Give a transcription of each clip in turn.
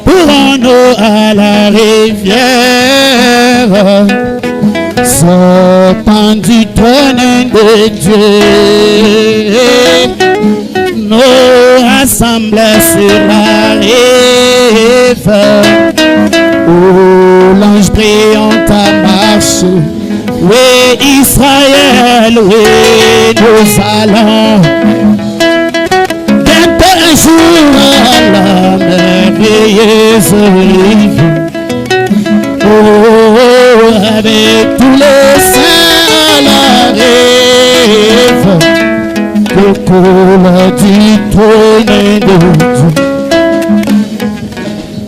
Pourrons-nous à la rivière, sortant du trône de Dieu, nous rassemblés sur la rive, où l'ange brillant a marché. Oui, Israël, oui, nous allons bientôt un jour à la merveilleuse rive. Oh, avec tous les saints à la rive, que coule du trône de Dieu.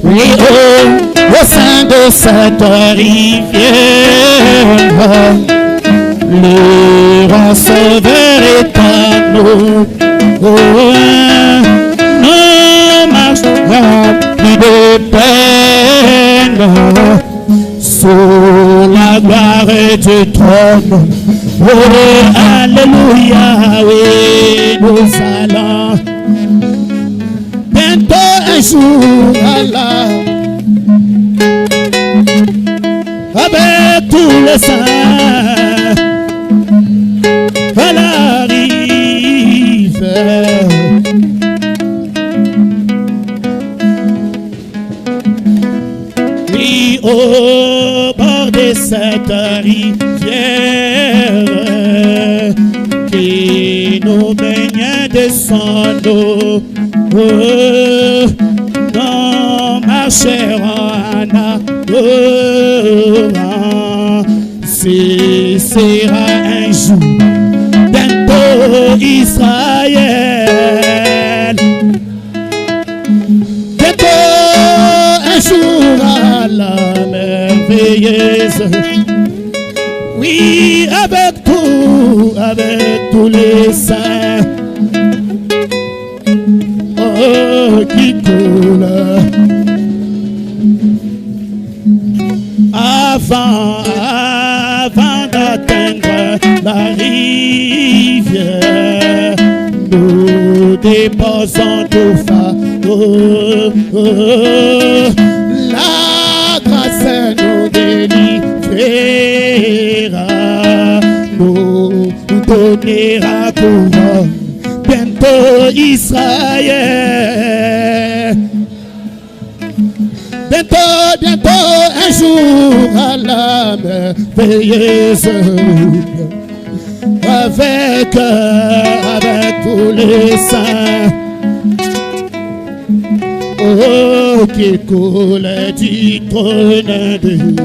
Oui, oh, au sein de cette rivière, le grand sauveur est à nous. Oh, nous marcherons plus de peine sous la gloire du trône. Oh, alléluia, oui, nous allons bientôt un jour à la avec tous les saints à la rive. Oui, au bord de cette rivière qui nous baigne de son eau, nous marcherons en adorant. Ce sera un jour bientôt Israël, bientôt un jour à la merveilleuse. Oui, avec tous les saints, oh, qui coulent avant d'atteindre la rivière, nous déposons tout fardeau. La grâce nous délivrera, nous donnera couronne. Bientôt Israël, bientôt un jour à la merveilleuse, avec tous les saints, oh, qui coule du trône de Dieu.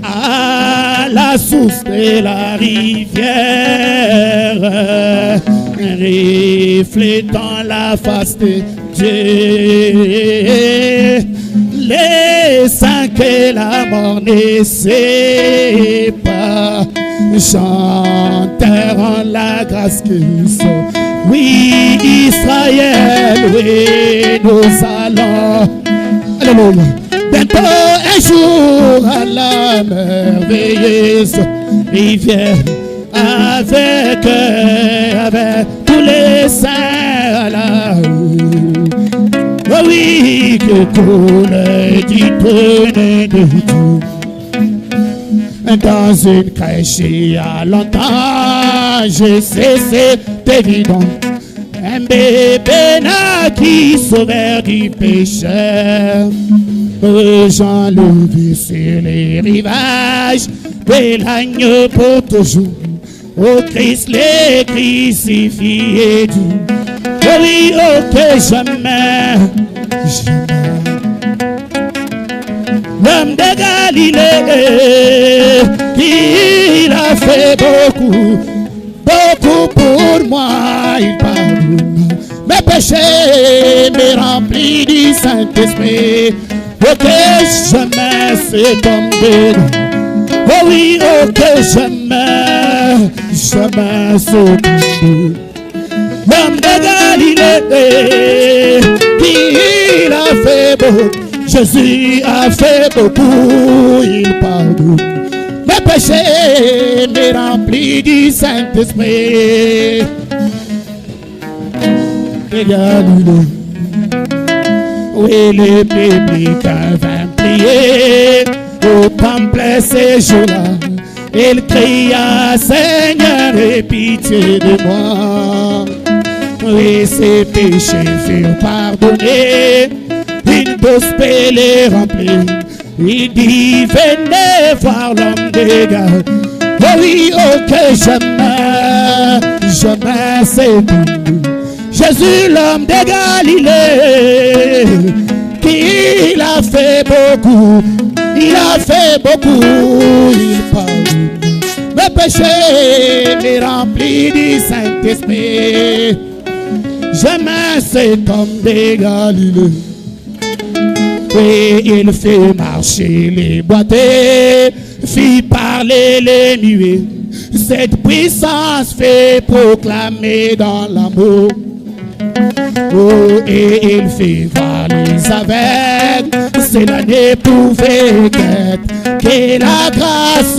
À la source de la rivière, reflétant la face de Dieu, les saints que la mort ne sait pas chanteront la grâce qu'ils sont. Oui, Israël, oui, nous allons, alléluia, bientôt un jour à la merveilleuse rivière, avec tous les saints à la rue. Oh oui, que coule du trône de Dieu. Dans une crèche il y a longtemps, je sais c'est évident, un bébé naquit sauveur du pécheur. Jean le vit sur les rivages de l'agneau pour toujours. Au Christ les crucifiés du. Oh oui, oh que jamais, l'homme de Galilée, il a fait beaucoup pour moi. Il pardonne mes péchés, me remplit du Saint-Esprit. Oh que jamais c'est tombé. Oh oui, oh que jamais c'est tombé. L'homme de Galilée, il a fait beaucoup. Jésus a fait beaucoup, il pardonne mes mes péchés, me remplis du Saint-Esprit. Regarde-le. Oui, le public vint prier au temple ces jours-là. Il cria, Seigneur, aie pitié de moi. Oui, ses péchés furent pardonnés. Une douce paix les remplit. Il dit, venez voir l'homme de Galilée. Oh oui, oh que j'aime c'est tout. Jésus, l'homme de Galilée, qu'il a fait beaucoup, il a fait beaucoup, il parle. Mes péchés me remplis du Saint-Esprit. J'aime cet homme de Galilée. Oui, il fait marcher les boiteux, fit parler les muets. Cette puissance fait proclamer dans l'amour. Oh, et il fait voir les aveugles. Cela ne pouvait qu'être que la grâce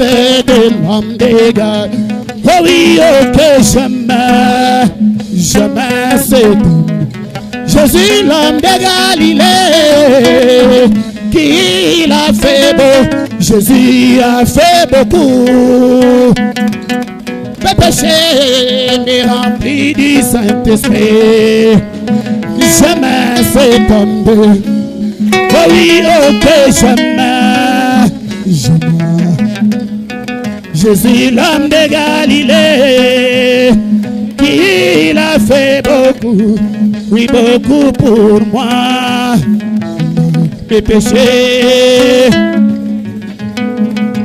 de l'homme de Galilée. Oh oui, oh que j'aime cet homme. Jésus, l'homme de Galilée, qu'il a fait beau. Jésus a fait beaucoup. Mes péchés me remplis du Saint-Esprit. J'aime cet homme de... Oh oui, oh que j'aime. Jésus, l'homme de Galilée, qu'il a fait beaucoup. Oui, beaucoup pour moi. Mes péchés.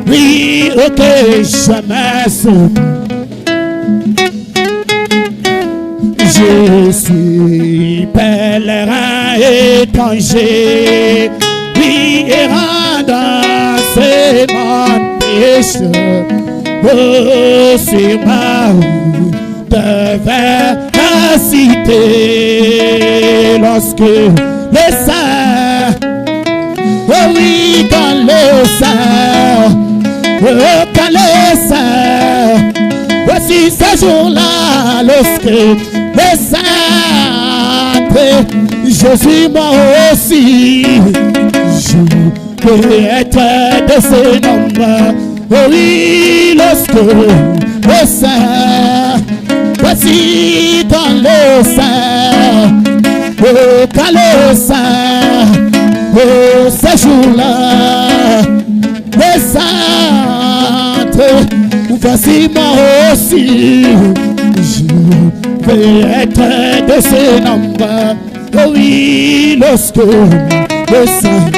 Oui, ok, jamais sauf. Je suis pèlerin étranger. Oui, errant dans ce monde pécheur. Oh, sur ma route vers la cité. Lorsque le saint, oh oui, quand le saint, oh, quand le saint, voici ce jour-là, lorsque le saint, Jésus moi aussi, je peux être de ce nombre. Oh oui, lorsque le saint, voici dans le sein, oh, quand le sein, oh, ce jour-là, le saint, voici moi aussi, je vais être de ce nombre. Oh oui, lorsque le saint,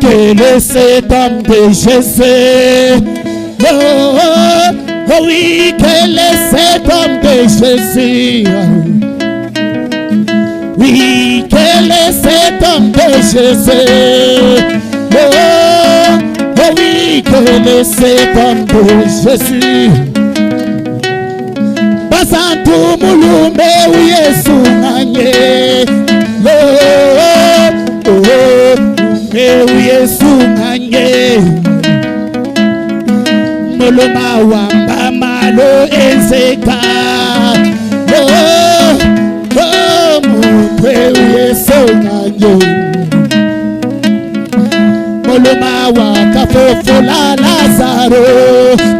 quel est cet homme de Jésus? Oh, oh, oh oui, quel est cet homme de Jésus? Oui, quel est cet homme de Jésus? Oh, oh oui, quel est cet homme de Jésus? Basantu mulume uyesu nanye. Oh, oh, oh, uyesu nanye. Moloma wamba malo ezeka. Oh, oh, mukwe uyesu nanye. Moloma wakafofo la Lazaro.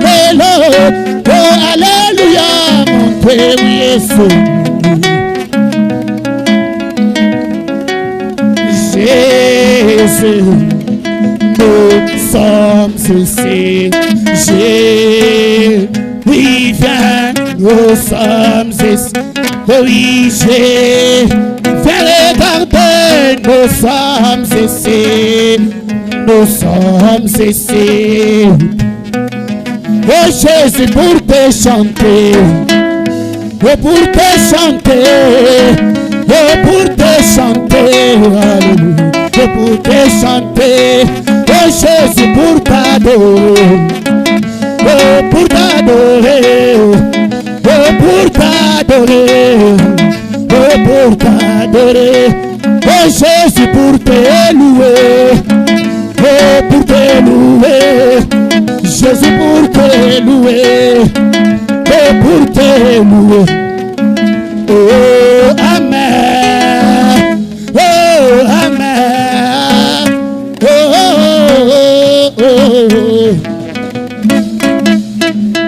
Melo, oh, alléluia, mukwe uyesu. Jésus, nous sommes ici. Oui, viens, nous sommes ici. Oui, viens regarder, nous sommes ici. Nous sommes ici. Oh Jésus, pour te chanter. Oh, pour te chanter. Oh, pour te chanter. Alléluia. Oh, pour te chanter. Oh Jésus, pour t'adorer. Oh, pour t'adorer. Oh, pour t'adorer. Oh, pour t'adorer. Oh Jésus, pour te louer. Oh, Oh, pour te louer, Jésus, pour te louer, oh, pour te louer. Oh, amen, oh, amen, oh, oh, oh, oh.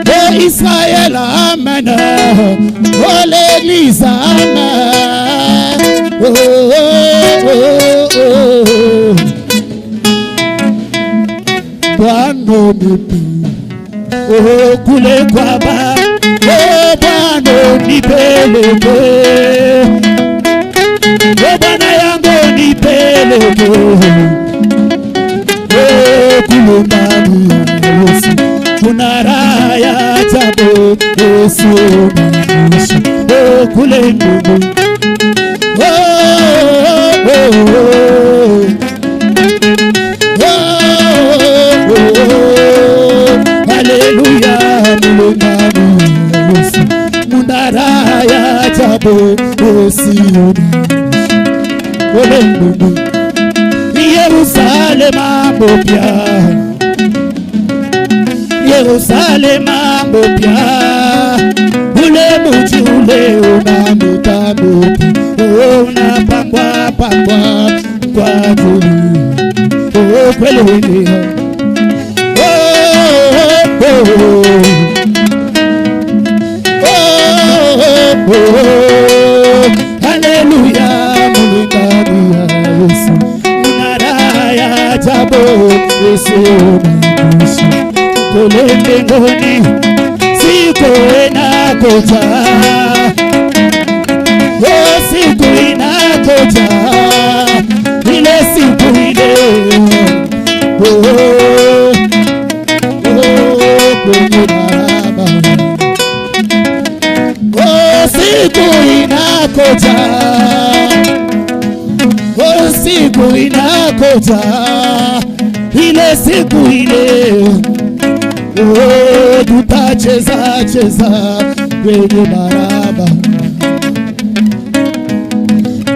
Oh, Israël, amen, oh, l'église, amen, oh, oh, oh, oh. Bwana nipe, oh, kule kwa ba, oh, Bwana nipeleke, oh, Bwana yangu nipeleke, oh, kule ndani ya Yesu, kuna raha ya ajabu, Yesu niishi, oh, kule ndani, oh, oh, oh. Hallelujah, mulungani Yesu, munara ya ajabu Yesu. Olembungu, Yerusalema mpya, Yerusalema mpya, ule mji ule unametameti, unapambwa pambwa kwa ajili, kweli. Hallelujah, mulungani Yesu, munara ya ajabu Yesu niishi, kule mbinguni siku inakuja, oh, siku inakuja, ile siku ile, oh, kwenye baraba, oh, siku inakuja, oh, siku inakuja, ile siku ile, oh, tutacheza cheza kwenye baraba,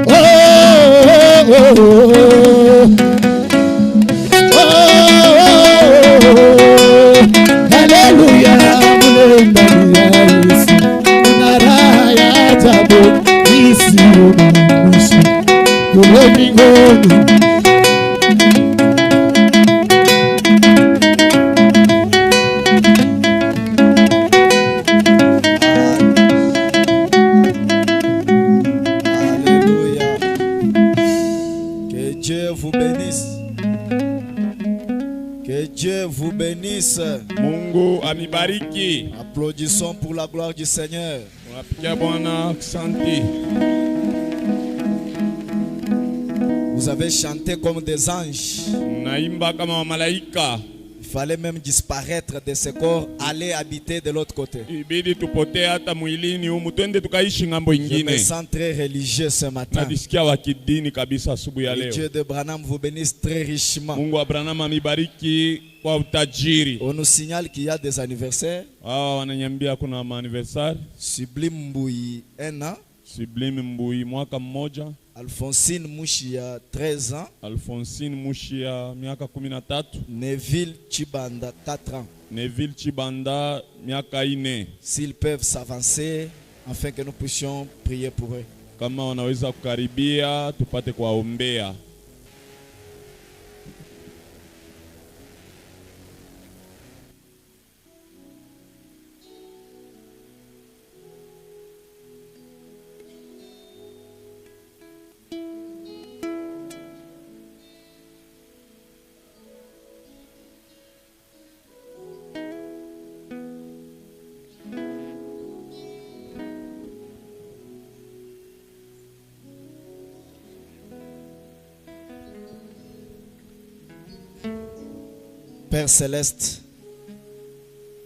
oh, oh, oh, hallelujah, mulembani ya Yesu, munara ya ajabu isiyo na mwisho, kule mbinguni. Alléluia. Que Dieu vous bénisse. Que Dieu vous bénisse. Mungu amibariki. Applaudissons pour la gloire du Seigneur. Tunapigia Bwana asante. Vous avez chanté comme des anges. Naimba kama malaika. Il fallait même disparaître de ce corps, aller habiter de l'autre côté. Ibidi tupotee hata mwilini humu twende tukaishi ngambo Je me ingine. sens très religieux ce matin. Najisikia wa kidini kabisa asubuhi ya Que leo. Dieu de Branham vous bénisse très richement. Mungu Abrahamu amibariki kwa utajiri. On nous signale qu'il y a des anniversaires. Hawa wananiambia kuna maaniversari. Sublime Mbouyi 1 an. Sublime Mbui mwaka mmoja. Alphonsine Mouchia 13 ans. Alphonsine Mushia miaka 13. Neville Chibanda 4 ans. Neville Chibanda miaka 4. S'ils peuvent s'avancer afin que nous puissions prier pour eux. Kama wanaweza kukaribia tupate kuwaombea. Père Céleste,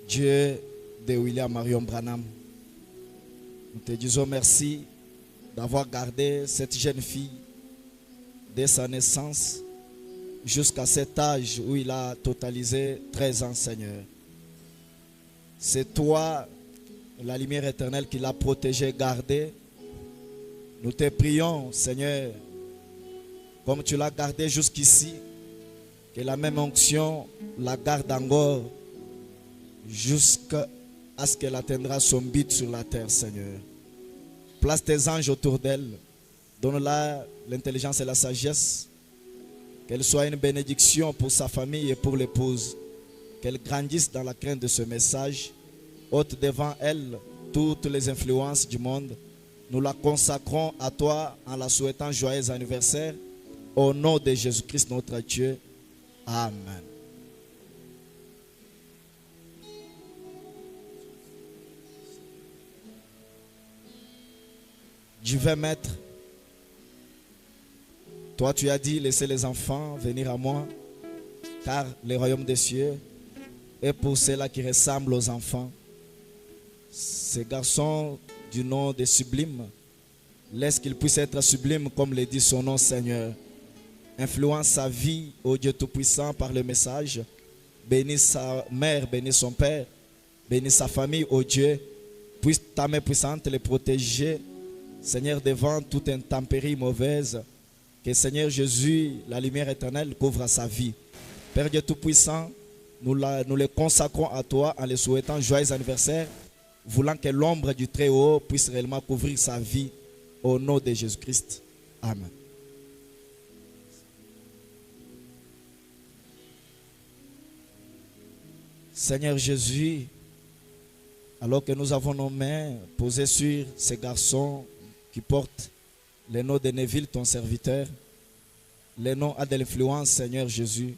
Dieu de William Marion Branham, nous te disons merci d'avoir gardé cette jeune fille dès sa naissance jusqu'à cet âge où il a totalisé 13 ans, Seigneur. C'est toi, la lumière éternelle, qui l'a protégé, gardé. Nous te prions, Seigneur, comme tu l'as gardé jusqu'ici, Que la même onction la garde encore jusqu'à ce qu'elle atteindra son but sur la terre, Seigneur. Place tes anges autour d'elle. Donne-la l'intelligence et la sagesse. Qu'elle soit une bénédiction pour sa famille et pour l'épouse. Qu'elle grandisse dans la crainte de ce message. Ôte devant elle toutes les influences du monde. Nous la consacrons à toi en la souhaitant joyeux anniversaire. Au nom de Jésus-Christ notre Dieu. Amen. Je vais mettre. Toi tu as dit, laissez les enfants venir à moi, car le royaume des cieux est pour ceux-là qui ressemblent aux enfants. Ces garçons du nom de sublime, laisse qu'ils puissent être sublimes comme le dit son nom, Seigneur. Influence sa vie, ô Dieu Tout-Puissant, par le message. Bénis sa mère, bénis son père, bénis sa famille, ô Dieu. Puisse ta main puissante les protéger, Seigneur, devant toute intempérie mauvaise. Que Seigneur Jésus, la lumière éternelle, couvre sa vie. Père Dieu Tout-Puissant, nous les consacrons à toi en les souhaitant joyeux anniversaire, voulant que l'ombre du Très-Haut puisse réellement couvrir sa vie. Au nom de Jésus-Christ. Amen. Seigneur Jésus, alors que nous avons nos mains posées sur ces garçons qui portent le nom de Neville, ton serviteur, le nom a de l'influence, Seigneur Jésus.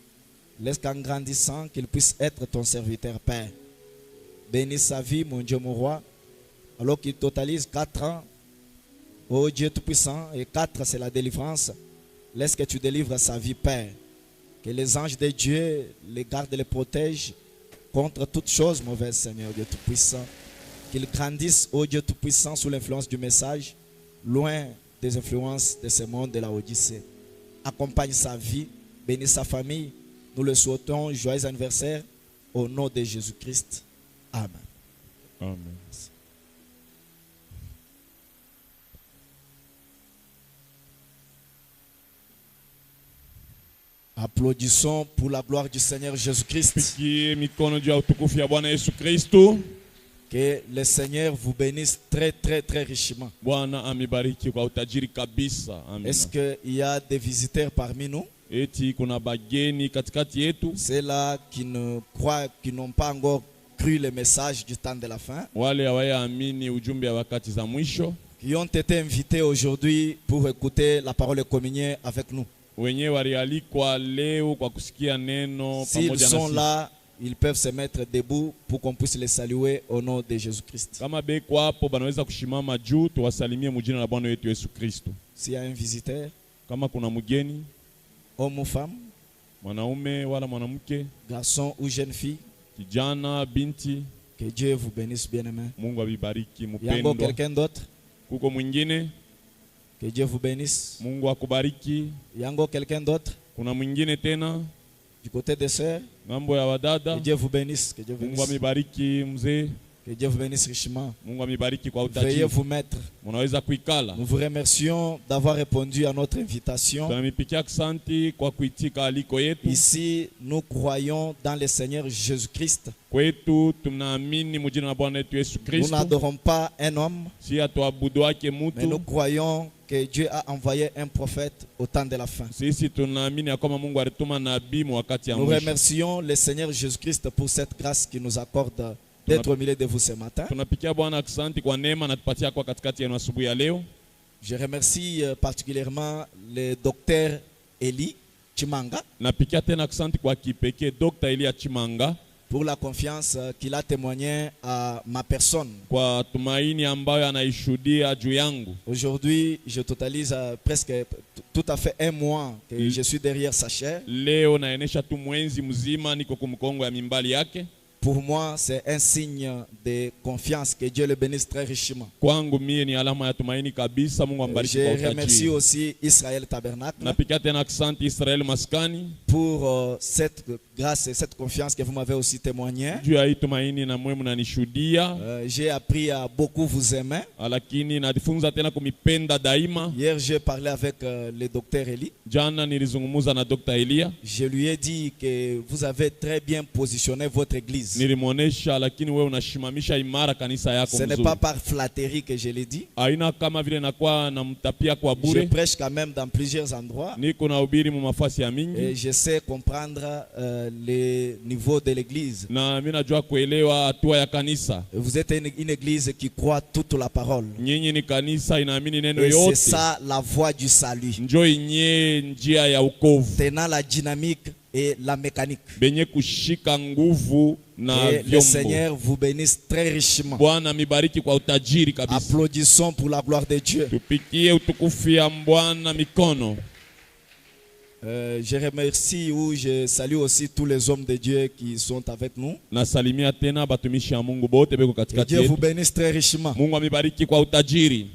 Laisse qu'en grandissant, qu'il puisse être ton serviteur, Père. Bénis sa vie, mon Dieu, mon roi, alors qu'il totalise 4 ans. Ô Dieu Tout-Puissant, et 4 c'est la délivrance. Laisse que tu délivres sa vie, Père. Que les anges de Dieu les gardent et les protègent contre toutes choses mauvaises, Seigneur Dieu Tout-Puissant. Qu'il grandisse, ô Dieu Tout-Puissant, sous l'influence du message, loin des influences de ce monde de la Odyssée. Accompagne sa vie, bénis sa famille. Nous le souhaitons joyeux anniversaire au nom de Jésus-Christ. Amen. Amen. Applaudissons pour la gloire du Seigneur Jésus-Christ. Pigie mikono juu ya utukufu ya Bwana Yesu Kristo. Que le Seigneur vous bénisse très très très richement. Bwana amibariki kwa utajiri kabisa. Amen. Est-ce qu'il y a des visiteurs parmi nous? Eti kuna bageni katikati yetu. Ceux-là qui ne croient, qui n'ont pas encore cru le message du temps de la fin. Wale hawayaamini ujumbe wa wakati za mwisho. Qui ont été invités aujourd'hui pour écouter la parole de communion avec nous. Wenye walialikwa leo kwa kusikia neno S'ils pamoja sont nasi. là, ils peuvent se mettre debout pour qu'on puisse les saluer au nom de Jésus-Christ. Kama beko hapo banaweza kushimama juu tuwasalimie mjina la Bwana wetu Yesu Kristo. S'il y a un visiteur, Kama kuna mgeni, homme ou femme, mwanaume wala mwanamke, garçon ou jeune fille, kijana, binti, que Dieu vous bénisse bien-aimés. Mungu abibariki Il y a encore mpendwa. quelqu'un d'autre? Kuko mwingine, Que Dieu vous bénisse. Mungu akubariki. Il y a encore quelqu'un d'autre? Kuna mwingine tena Du côté des sœurs, ngambo ya wadada. que Dieu vous bénisse. Que Dieu vous Mungu bénisse. amibariki mzee. Que Dieu vous bénisse richement. Mungu amibariki kwa Veuillez utajiri. vous mettre. Munaweza kuikala. Nous vous remercions d'avoir répondu à notre invitation. Tunamipikia asante kwa kuitika aliko yetu. Ici, nous croyons dans le Seigneur Jésus-Christ. Kwetu tunaamini mjina la Bwana wetu Yesu Nous Kristo. n'adorons pas un homme, Si atuabudu wake mais nous mutu. croyons que Dieu a envoyé un prophète au temps de la fin. Sisi tunaamini ya kwamba Mungu alituma nabii wakati ya Nous mwisho. remercions le Seigneur Jésus-Christ pour cette grâce qu'il nous accorde d'être au milieu de vous ce matin. Tunapikia Bwana asante kwa neema na tupatia kwa katikati yenu asubuhi ya leo. Je remercie particulièrement le docteur Eli Chimanga Napikia tena asante kwa kipekee Dr. Elia Chimanga pour la confiance qu'il a témoignée à ma personne. kwa tumaini ambayo anaishuhudia juu yangu. Aujourd'hui, je totalise presque tout à fait un mois que je suis derrière sa chair. Leo naenesha tu mwenzi mzima niko kumkongo ya mimbali yake. Pour moi, c'est un signe de confiance. Que Dieu le bénisse très richement. Kwangu mie ni alama ya tumaini kabisa. Mungu ambariki kwa Je remercie utajiri. aussi Israël Tabernacle Napikia tena asante Israel Maskani pour cette grâce et cette confiance que vous m'avez aussi témoigné. juu ya hii tumaini na mwe mnanishuhudia, J'ai appris à beaucoup vous aimer. lakini najifunza tena kumipenda daima. Hier, j'ai parlé avec le docteur Eli. Jana nilizungumuza na Dr. Elia, Je lui ai dit que vous avez très bien positionné votre église. nilimwonesha, lakini wewe unashimamisha imara kanisa yako Ce n'est mzuri. pas par flatterie que je l'ai dit. Haina kama vile nakuwa namtapia kwa Je bure. prêche quand même dans plusieurs endroits. Niko na ubiri mu mafasi ya Et mingi je sais comprendre les niveaux de l'église. na mimi najua kuelewa hatua ya kanisa. Vous êtes une église qui croit toute la parole. Nyinyi ni kanisa inaamini neno Et c'est yote. ça la voie du salut. Njoo inye njia ya ukovu, Tenant la dynamique et la mécanique. benye kushika nguvu na Et le vyombo. Seigneur vous bénisse très richement. Bwana mibariki kwa utajiri kabisa. Applaudissons pour la gloire de Dieu. Tupikie utukufu ya Bwana mikono. Je remercie ou je salue aussi tous les hommes de Dieu qui sont avec nous. Nasalimia tena batumishi ya Mungu bote beko Que katikati Dieu vous yetu. bénisse très richement. Mungu amibariki kwa utajiri.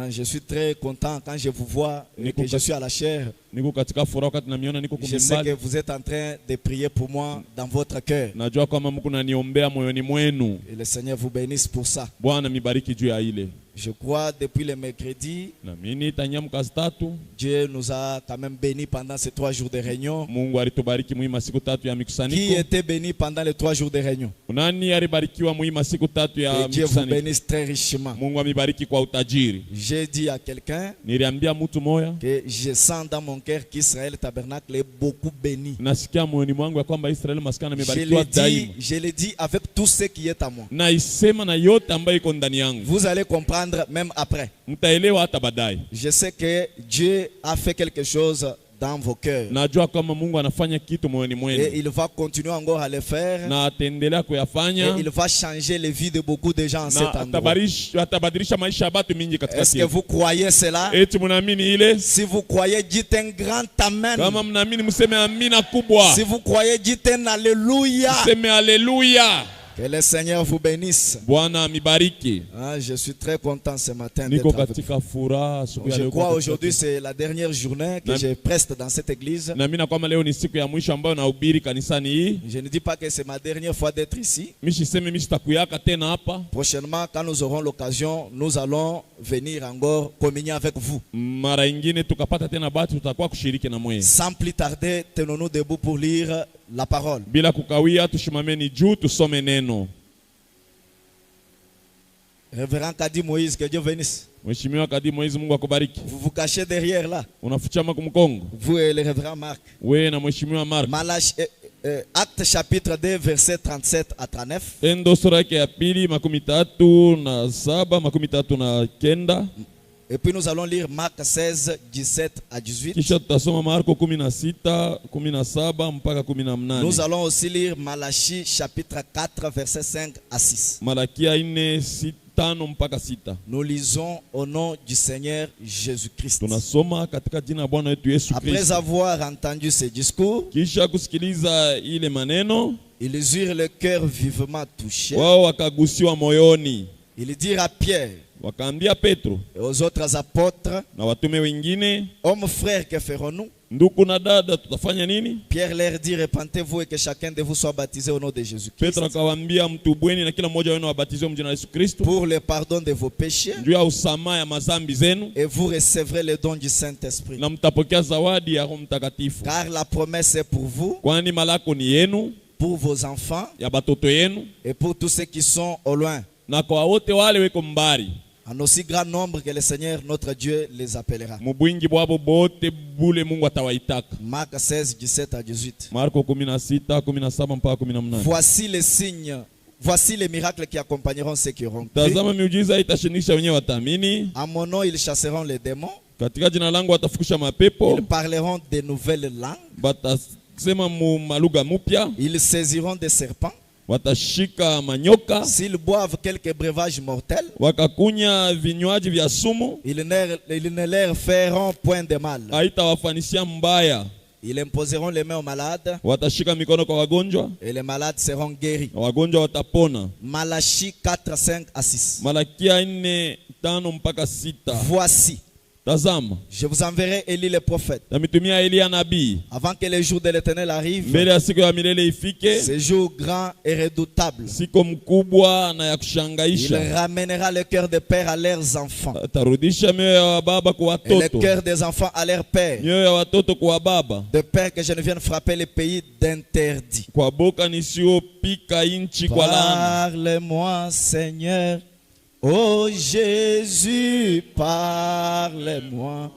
Je suis très content quand je vous vois et que je suis à la chair. Niko katika furaha wakati namiona niko Je sais que kumimbali. vous êtes en train de prier pour moi dans votre cœur. Najua kama Mungu naniombea moyoni mwenu. Et le Seigneur vous bénisse pour ça. Bwana mibariki juu ya ile. Je crois depuis le mercredi, Na mimi tanyamka tatu. Dieu nous a quand même bénis pendant ces 3 jours de réunion. Mungu alitubariki muhimu siku tatu ya Qui mikusanyiko. était béni pendant les 3 jours de réunion? Nani alibarikiwa muhimu siku tatu ya Que Dieu vous mikusanyiko? bénisse très richement. Mungu amibariki kwa utajiri. J'ai dit à quelqu'un Niliambia mtu moya, que je sens dans mon cœur qu'Israël Tabernacle est beaucoup béni. nasikia moyoni mwangu ya kwamba Israeli Maskani amebarikiwa daima. Je l'ai dit avec tout ce qui est à moi. Na isema na yote ambayo iko ndani yangu. Vous allez comprendre même après. Mtaelewa hata baadaye. Je sais que Dieu a fait quelque chose dans vos cœurs. Najua kama Mungu anafanya kitu moyoni Et mwenu. il va continuer encore à le faire. Na ataendelea Et kuyafanya. il va changer les vies de beaucoup de gens en cet Na endroit. atabadilisha maisha ya watu mingi katika Est-ce que siku. vous croyez cela? Eti mnaamini ile? Si vous croyez, dites un grand amen. Kama mnaamini mseme amina kubwa. Si vous croyez, dites un alléluia. Mseme haleluya. Que le Seigneur vous bénisse. Bwana mibariki. Je suis très content ce matin d'être Niko avec vous. katika furaha siku ya Je leo. crois aujourd'hui c'est la dernière journée que je preste dans cette église. Na mimi na kwamba leo ni siku ya mwisho ambayo nahubiri kanisani hii. Je ne dis pas que c'est ma dernière fois d'être ici. Mishiseme mishitakuyaka tena hapa. Prochainement, quand nous aurons l'occasion, nous allons venir encore communier avec vous. Mara ingine tukapata tena bahati tutakuwa kushiriki na mwe. Sans plus tarder, tenons-nous debout pour lire la parole. Bila kukawia tushimameni juu tusome neno. Révérend Kadi Moïse, que Dieu bénisse. Mheshimiwa Kadi Moizi, Mungu akubariki. Vous vous cachez derrière là. Unafichama kumkongo. Vous et le révérend Marc. We na Mheshimiwa Mark. Acte chapitre 2, verset 37 à 39. Tendo sura yake ya pili 37 39. Et puis nous allons lire Marc 16, 17 à 18. Kisha tutasoma Marko 16, 17 mpaka 18. Nous allons aussi lire Malachie chapitre 4, verset 5 à 6. Malakia 4, 5 mpaka 6. Nous lisons au nom du Seigneur Jésus-Christ. Tunasoma katika jina la Bwana wetu Yesu Après Kristo. avoir entendu ces discours, Kisha kusikiliza ile maneno, ils eurent le cœur vivement touché. wao wakagusiwa moyoni. Ils dirent à Pierre Wakaambia Petro et aux autres apôtres, na watume wengine, hommes frères, que ferons-nous? ndugu na dada, tutafanya nini? Pierre leur dit, repentez-vous et que chacun de vous soit baptisé au nom de Jésus-Christ Petro akawaambia, mtubweni na kila mmoja wenu abatizwe mjina la Yesu Kristo pour le pardon de vos péchés, juu ya usamaha ya mazambi zenu, et vous recevrez le don du Saint-Esprit. na mtapokea zawadi ya Roho Mtakatifu. Car la promesse est pour vous, Kwani malako ni yenu, pour vos enfants ya batoto yenu, et pour tous ceux qui sont au loin, na kwa wote wale weko mbali. en aussi grand nombre que le Seigneur notre Dieu les appellera. Mubwingi bwabo bote bule Mungu atawaitaka. Marc 16, 17 à 18. Marko 16, 17 mpaka 18. Voici les signes, voici les miracles qui accompagneront ceux qui auront cru. Tazama miujiza itashinisha wenye wataamini. À mon nom, ils chasseront les démons. Katika jina langu watafukusha mapepo. Ils parleront de nouvelles langues. Batasema mu malugha mupya. Ils saisiront des serpents. Watashika manyoka. S'ils boivent quelques breuvages mortels, Wakakunya vinywaji vya sumu. ils ne leur feront point de mal. Haitawafanisia mbaya. Ils imposeront les mains aux malades watashika mikono kwa wagonjwa, et les malades seront guéris. na wagonjwa watapona. Malachie 4, 5 à 6. Malakia 4:5 mpaka 6. Voici, Tazama, je vous enverrai Élie le prophète namitumia Elia nabii avant que le jour de l'Éternel arrive, mbele ya siku ya milele ifike, ce jour grand et redoutable. siku mkubwa na ya Il kushangaisha. ramènera le cœur des pères à leurs enfants Atarudisha mioyo ya baba kwa et le watoto, cœur des enfants à leurs pères, mioyo ya watoto kwa baba, de peur que je ne vienne frapper les pays d'interdit. kwa boka nisiyopika inchi kwa laana. Parle-moi, Seigneur. Oh Jésus, parle-moi.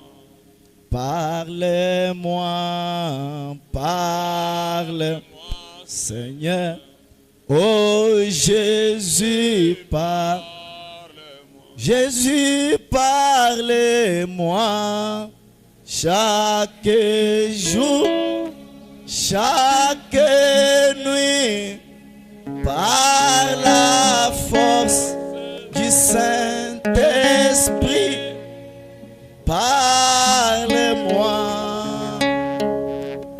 Parle-moi, parle, Seigneur. Oh Jésus, parle. Jésus, parle-moi. Chaque jour, chaque nuit, par la force du Saint-Esprit, parle-moi.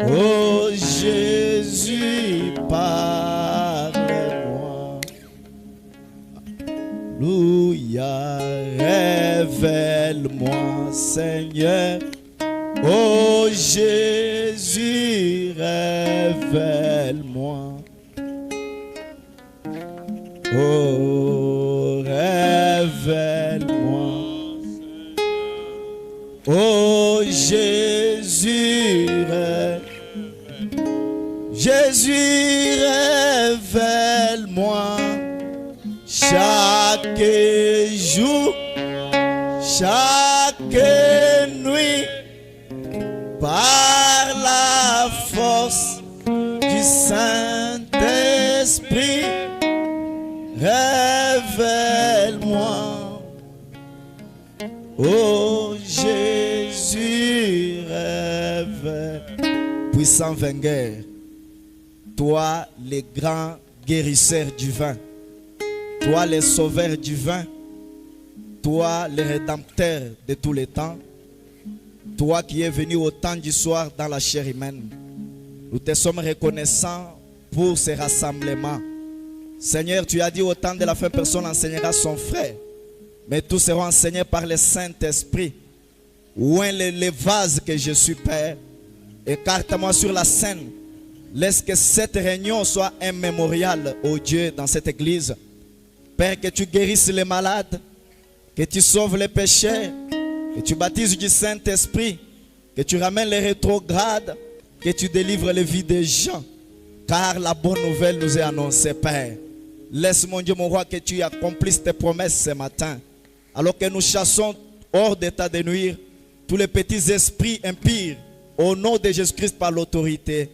Oh Jésus, parle-moi. Alléluia, révèle-moi, Seigneur. Oh Jésus, révèle-moi. Oh, révèle-moi. Oh Jésus, Jésus, révèle-moi. Chaque jour, chaque nuit, par la force du Saint-Esprit, révèle-moi. Oh Jésus, révèle. Puissant vainqueur, toi le grand guérisseur du vin, toi le sauveur du vin, toi le rédempteur de tous les temps, toi qui es venu au temps du soir dans la chair humaine, nous te sommes reconnaissants pour ce rassemblement. Seigneur, tu as dit au temps de la fin, personne enseignera son frère, mais tous seront enseignés par le Saint-Esprit. Où est le vase que je suis, Père? Écarte-moi sur la scène. Laisse que cette réunion soit un mémorial au Dieu dans cette église. Père, que tu guérisses les malades, que tu sauves les pécheurs, que tu baptises du Saint-Esprit, que tu ramènes les rétrogrades, que tu délivres les vies des gens. Car la bonne nouvelle nous est annoncée, Père. Laisse, mon Dieu, mon roi, que tu accomplisses tes promesses ce matin. Alors que nous chassons hors d'état de nuire tous les petits esprits impurs au nom de Jésus-Christ par l'autorité.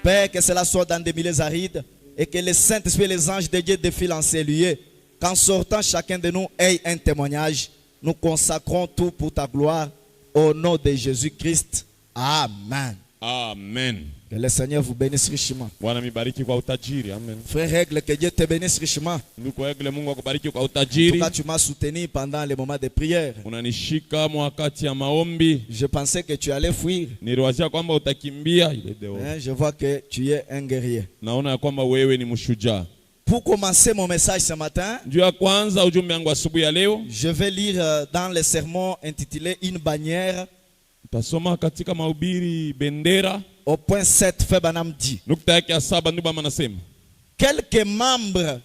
Père, que cela soit dans des milieux arides et que les Saint-Esprit et les anges de Dieu défilent en ces lieux. Qu'en sortant, chacun de nous ait un témoignage. Nous consacrons tout pour ta gloire au nom de Jésus-Christ. Amen. Amen. Que le Seigneur vous bénisse richement. Bwana mibariki kwa utajiri. Amen. Frère Règle, que Dieu te bénisse richement. Ndugu Egle, Mungu akubariki kwa En utajiri. tout cas, tu m'as soutenu pendant les moments de prière. Unanishika wakati ya maombi. Je pensais que tu allais fuir. Niliwazia kwamba utakimbia ile deo. Je vois que tu es un guerrier. Naona ya kwamba wewe ni mshujaa. Pour commencer mon message ce matin, Ndio ya kwanza ujumbe wangu asubuhi ya leo. je vais lire dans le sermon intitulé Une bannière. Tasoma katika mahubiri bendera. Au point 7, Frère Branham dit, Nukta yake ya 7 ndio bama nasema. quelques membres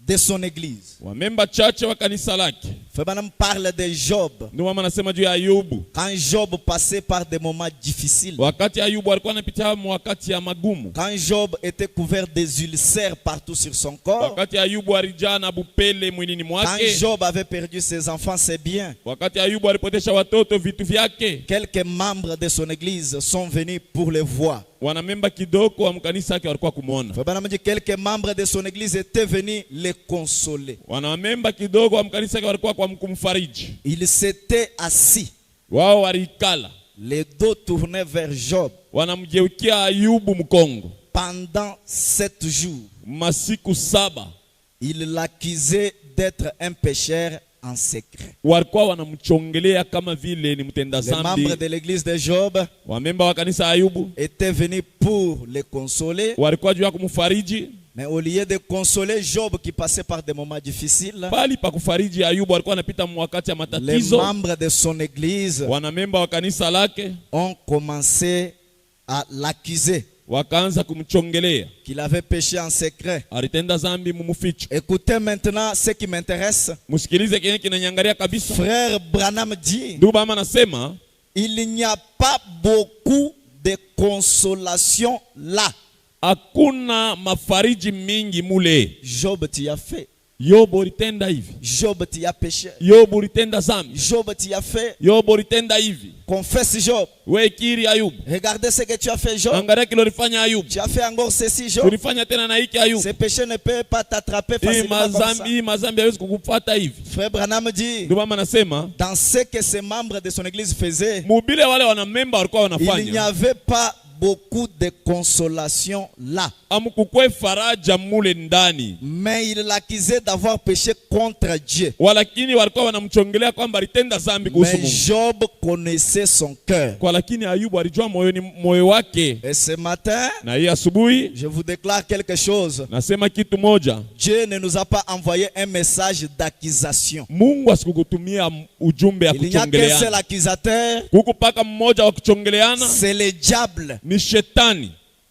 de son église. Wamemba chache wa kanisa lake. Frère Branham parle de Job. Ndio bama nasema juu ya Ayubu. Quand Job passait par des moments difficiles. Wakati Ayubu alikuwa anapitia wakati ya magumu. Quand Job était couvert des ulcères partout sur son corps. Wakati Ayubu alijaa na bupele mwilini mwake. Quand Job avait perdu ses enfants, ses biens. Wakati Ayubu alipotesha watoto vitu vyake. Quelques membres de son église sont venus pour le voir. Wanamemba kidogo wa mkanisa yake walikuwa kumuona. Frère Branham dit quelques membres de son église étaient venus le consoler. Wanamemba kidogo wa mkanisa yake walikuwa kwa kumfariji. Ils s'étaient assis. Wao walikala. Les dos tournés vers Job. Wanamgeukia Ayubu mkongo. Pendant 7 jours. Masiku 7. Ils l'accusaient d'être un pécheur en secret. walikuwa wanamchongelea kama vile ni mtenda Les membres zambi. de l'église de Job Wamemba wa kanisa Ayubu étaient venus pour le consoler. walikuwa juu ya kumfariji, Mais au lieu de consoler Job qui passait par des moments difficiles, bali pa kufariji Ayubu walikuwa wanapita wakati ya les matatizo. membres de son église Wanamemba wa kanisa lake ont commencé à l'accuser wakaanza kumchongelea qu'il avait péché en secret. alitenda zambi mumuficho. Écoutez maintenant ce qui m'intéresse. Musikilize kenye kinanyangalia kabisa. Frère Branham dit, Ndugu Bama anasema il n'y a pas beaucoup de consolation là. hakuna mafariji mingi mule. Job t'y a fait. Yobu ulitenda hivi, Job t'y a péché. Yobu ulitenda zambi, Job t'y a fait. Yobu ulitenda hivi. Confesse Job. We kiri Ayubu, Regardez ce que tu as fait Job. angalia kile ulifanya Ayubu, Tu as fait encore ceci Job. ulifanya tena na hiki Ayubu. Ces péchés ne peuvent pas t'attraper Hii facilement comme ça. mazambi hawezi kukupata hivi. Frère Branham dit, Ndugu Bama anasema dans ce que ces membres de son église faisaient, mubile wale wanamemba walikuwa il n'y wanafanya avait pas beaucoup de consolation là. amukukwe faraja mule ndani, Mais il l'accusait d'avoir péché contre Dieu. walakini walikuwa wanamchongelea kwamba alitenda zambi kuhusu Mais Mungu. Job connaissait son cœur. Kwa lakini Ayubu alijua moyo wake. Et ce matin, Na hii asubuhi je vous déclare quelque chose. nasema kitu moja, Dieu ne nous a pas envoyé un message d'accusation. Mungu asikukutumia ujumbe ya Il n'y a qu'un seul kuchongeleana. accusateur, Kukupaka mmoja wa kuchongeleana c'est le diable. ni shetani.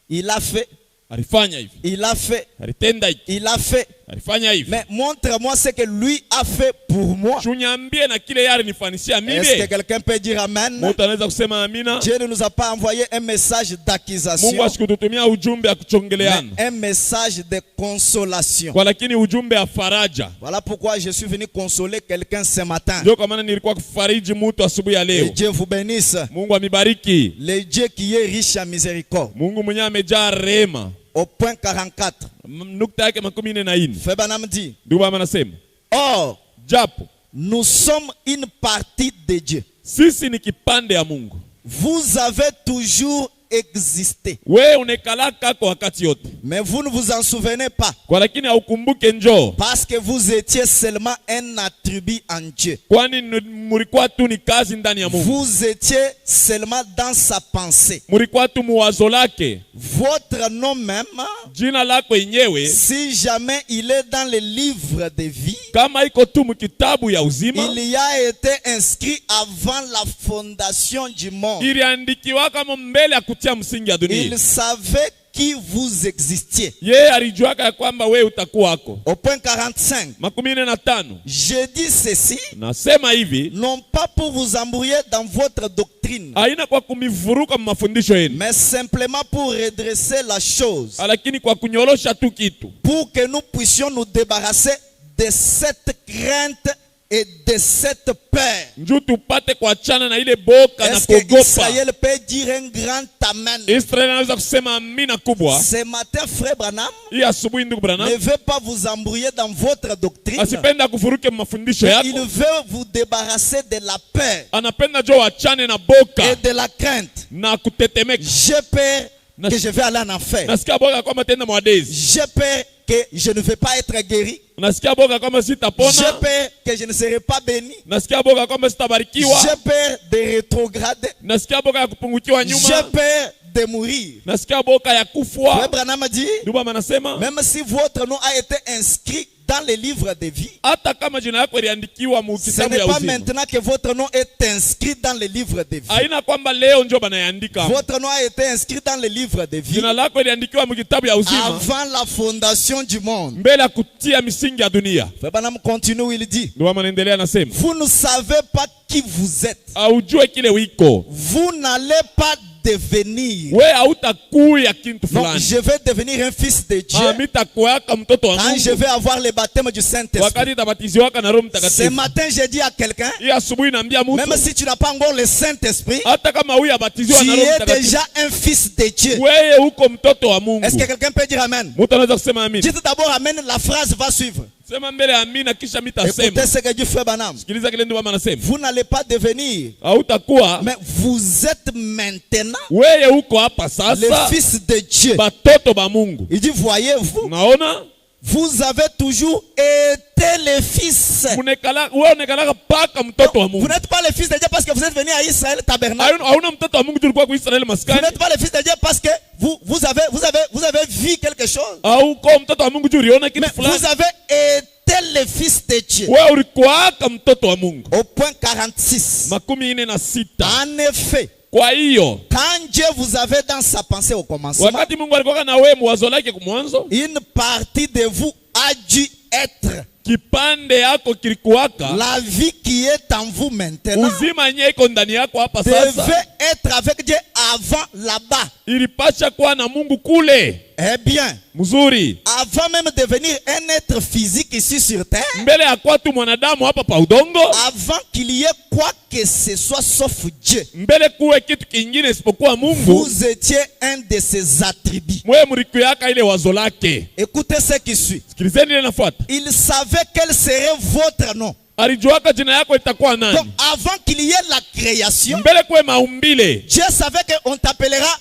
Il a fait, Alifanya hivi, il a fait, alitenda hivi, il a fait. alifanya hivi. Mais montre-moi ce que lui a fait pour moi. Tunyambie na kile yale nifanisia Est-ce que mimi. quelqu'un peut dire Amen? Mtu anaweza kusema amina. Dieu ne nous a pas envoyé un message Mungu d'accusation, asikututumia ujumbe ya mais kuchongeleana, un message de consolation. kwa lakini ujumbe ya faraja. Voilà pourquoi je suis venu consoler quelqu'un ce matin. Ndio kwa maana nilikuwa kufariji mtu asubuhi ya Et leo. Dieu vous bénisse. Mungu amibariki. Le Dieu qui est riche en miséricorde. Mungu mwenyewe amejaa rehema. Au point 44, Nukta yake 44. Frère Branham dit, Ndugu Baba anasema, or, japo nous sommes une partie de Dieu. sisi ni kipande ya Mungu, Vous avez toujours existé, wewe unekalaka kwa wakati yote, mais vous ne vous en souvenez pas, kwa lakini haukumbuke njoo, parce que vous étiez seulement un attribut en Dieu. kwani mulikuwa tu ni kazi ndani ya Mungu, Vous étiez seulement dans sa pensée. mulikuwa tu muwazo lake. Votre nom même, Jina lako yenyewe si jamais il est dans le livre de vie, kama iko tu mkitabu ya uzima, il y a été inscrit avant la fondation du monde. iliandikiwa kama mbele ya kutia msingi ya dunia. Il savait qui vous existiez. Yeye alijuaka ya kwamba wewe utakuwako. Au point 45, 45. je dis ceci, Nasema hivi, non pas pour vous embrouiller dans votre doctrine, haina kwa kumivuruka mafundisho yenu, mais simplement pour redresser la chose, lakini kwa kunyorosha tu kitu, pour que nous puissions nous débarrasser de cette crainte et de cette peur. njoo tupate kuachana na ile boka na Est-ce que kuogopa. Israël peut dire un grand amen? Israeli anaweza kusema amina kubwa. Ce matin, frère Branham Hii asubuhi ndugu ne Branham veut pas vous embrouiller dans votre doctrine. asipenda kufuruke mafundisho Mais il yako, veut vous débarrasser de la peur anapenda jo wachane na boka et de la crainte. na kutetemeka. J'ai peur que je vais aller en enfer. Nasikia boka kwamba tenda mwadezi, J'ai peur que je ne vais pas être guéri. nasikia boka kwamba J'ai sitapona, peur que je ne serai pas béni. nasikia boka kwamba sitabarikiwa, J'ai peur de rétrograder. nasikia boka ya kupungukiwa J'ai nyuma, peur de mourir. nasikia boka ya Frère kufwa. Branham dit, Ndugu anasema même si votre nom a été inscrit dans le livre de vie, hata kama jina yako iliandikiwa mu ce kitabu n'est ya pas uzima, maintenant que votre nom est inscrit dans le livre de vie. haina kwamba leo ndio banaandika. Votre nom a été inscrit dans le livre de vie Jina lako iliandikiwa mu kitabu ya uzima avant la fondation du monde. mbele ya kutia misingi ya dunia. Frère Branham continue, il dit, Ndio anaendelea anasema, vous ne savez pas qui vous êtes. aujue kile wiko Vous n'allez pas devenir. we, hautakuya kintu Non, fulani. je vais devenir un fils de Dieu Amitakuwaka mtoto wa quand je Mungu vais avoir le baptême du Saint-Esprit. wakati tabatiziwaka na Roho Ce Mtakatifu. matin, j'ai dit à quelqu'un, Hii asubuhi naambia même mtu, si tu n'as pas encore le Saint-Esprit, hata kama huyu abatiziwa tu na Roho es Mtakatifu, déjà un fils de Dieu. wewe uko mtoto wa Mungu. Est-ce que quelqu'un peut dire Amen? Mtu anaweza kusema amina. Dites d'abord Amen, la phrase va suivre. Sema mbele amina kisha mitasema. Écoutez ce que dit Frère Branham. Sikiliza kile ndio mama anasema. Vous n'allez pas devenir, Hautakuwa, mais vous êtes maintenant wewe uko hapa le sasa fils de Dieu. batoto ba Mungu. Il dit, voyez-vous, Unaona? vous avez toujours été les fils français. wewe unekalaka paka mtoto wa Vous Mungu. n'êtes pas le fils de Dieu parce que vous êtes venu à Israël tabernacle. Hauna mtoto wa Mungu tulikuwa kwa Israeli Vous maskani. n'êtes pas le fils de Dieu parce que vous avez vu quelque chose. Au kwa mtoto wa Mungu juu uliona kitu Mais fulani. vous avez été le fils de Dieu. Wewe ulikuwa mtoto wa Mungu. Au point 46. 46. En effet, Kwa hiyo quand Dieu vous avait dans sa pensée au commencement, wakati Mungu alikuwa na wewe mwazo lake kumwanzo, une partie de vous a dû être kipande yako kilikuwaka, la vie qui est en vous maintenant uzima yenyewe iko ndani yako hapa sasa, devait être avec Dieu avant là-bas. ilipasha kuwa na Mungu kule. Eh bien, Mzuri, avant même de devenir un être physique ici sur terre, mbele ya kwa tu mwanadamu hapa pa udongo, avant qu'il y ait quoi que ce soit sauf Dieu, mbele kuwe kitu kingine isipokuwa Mungu, vous étiez un de ses attributs. mwe mlikuyaka ile wazo lake. Écoutez ce qui suit. Sikilizeni ile nafuata. Il savait quel serait votre nom. Alijuaka jina yako itakuwa Donc, nani. avant qu'il y ait la création, Mbele kuwe maumbile, Dieu savait qu'on t'appellera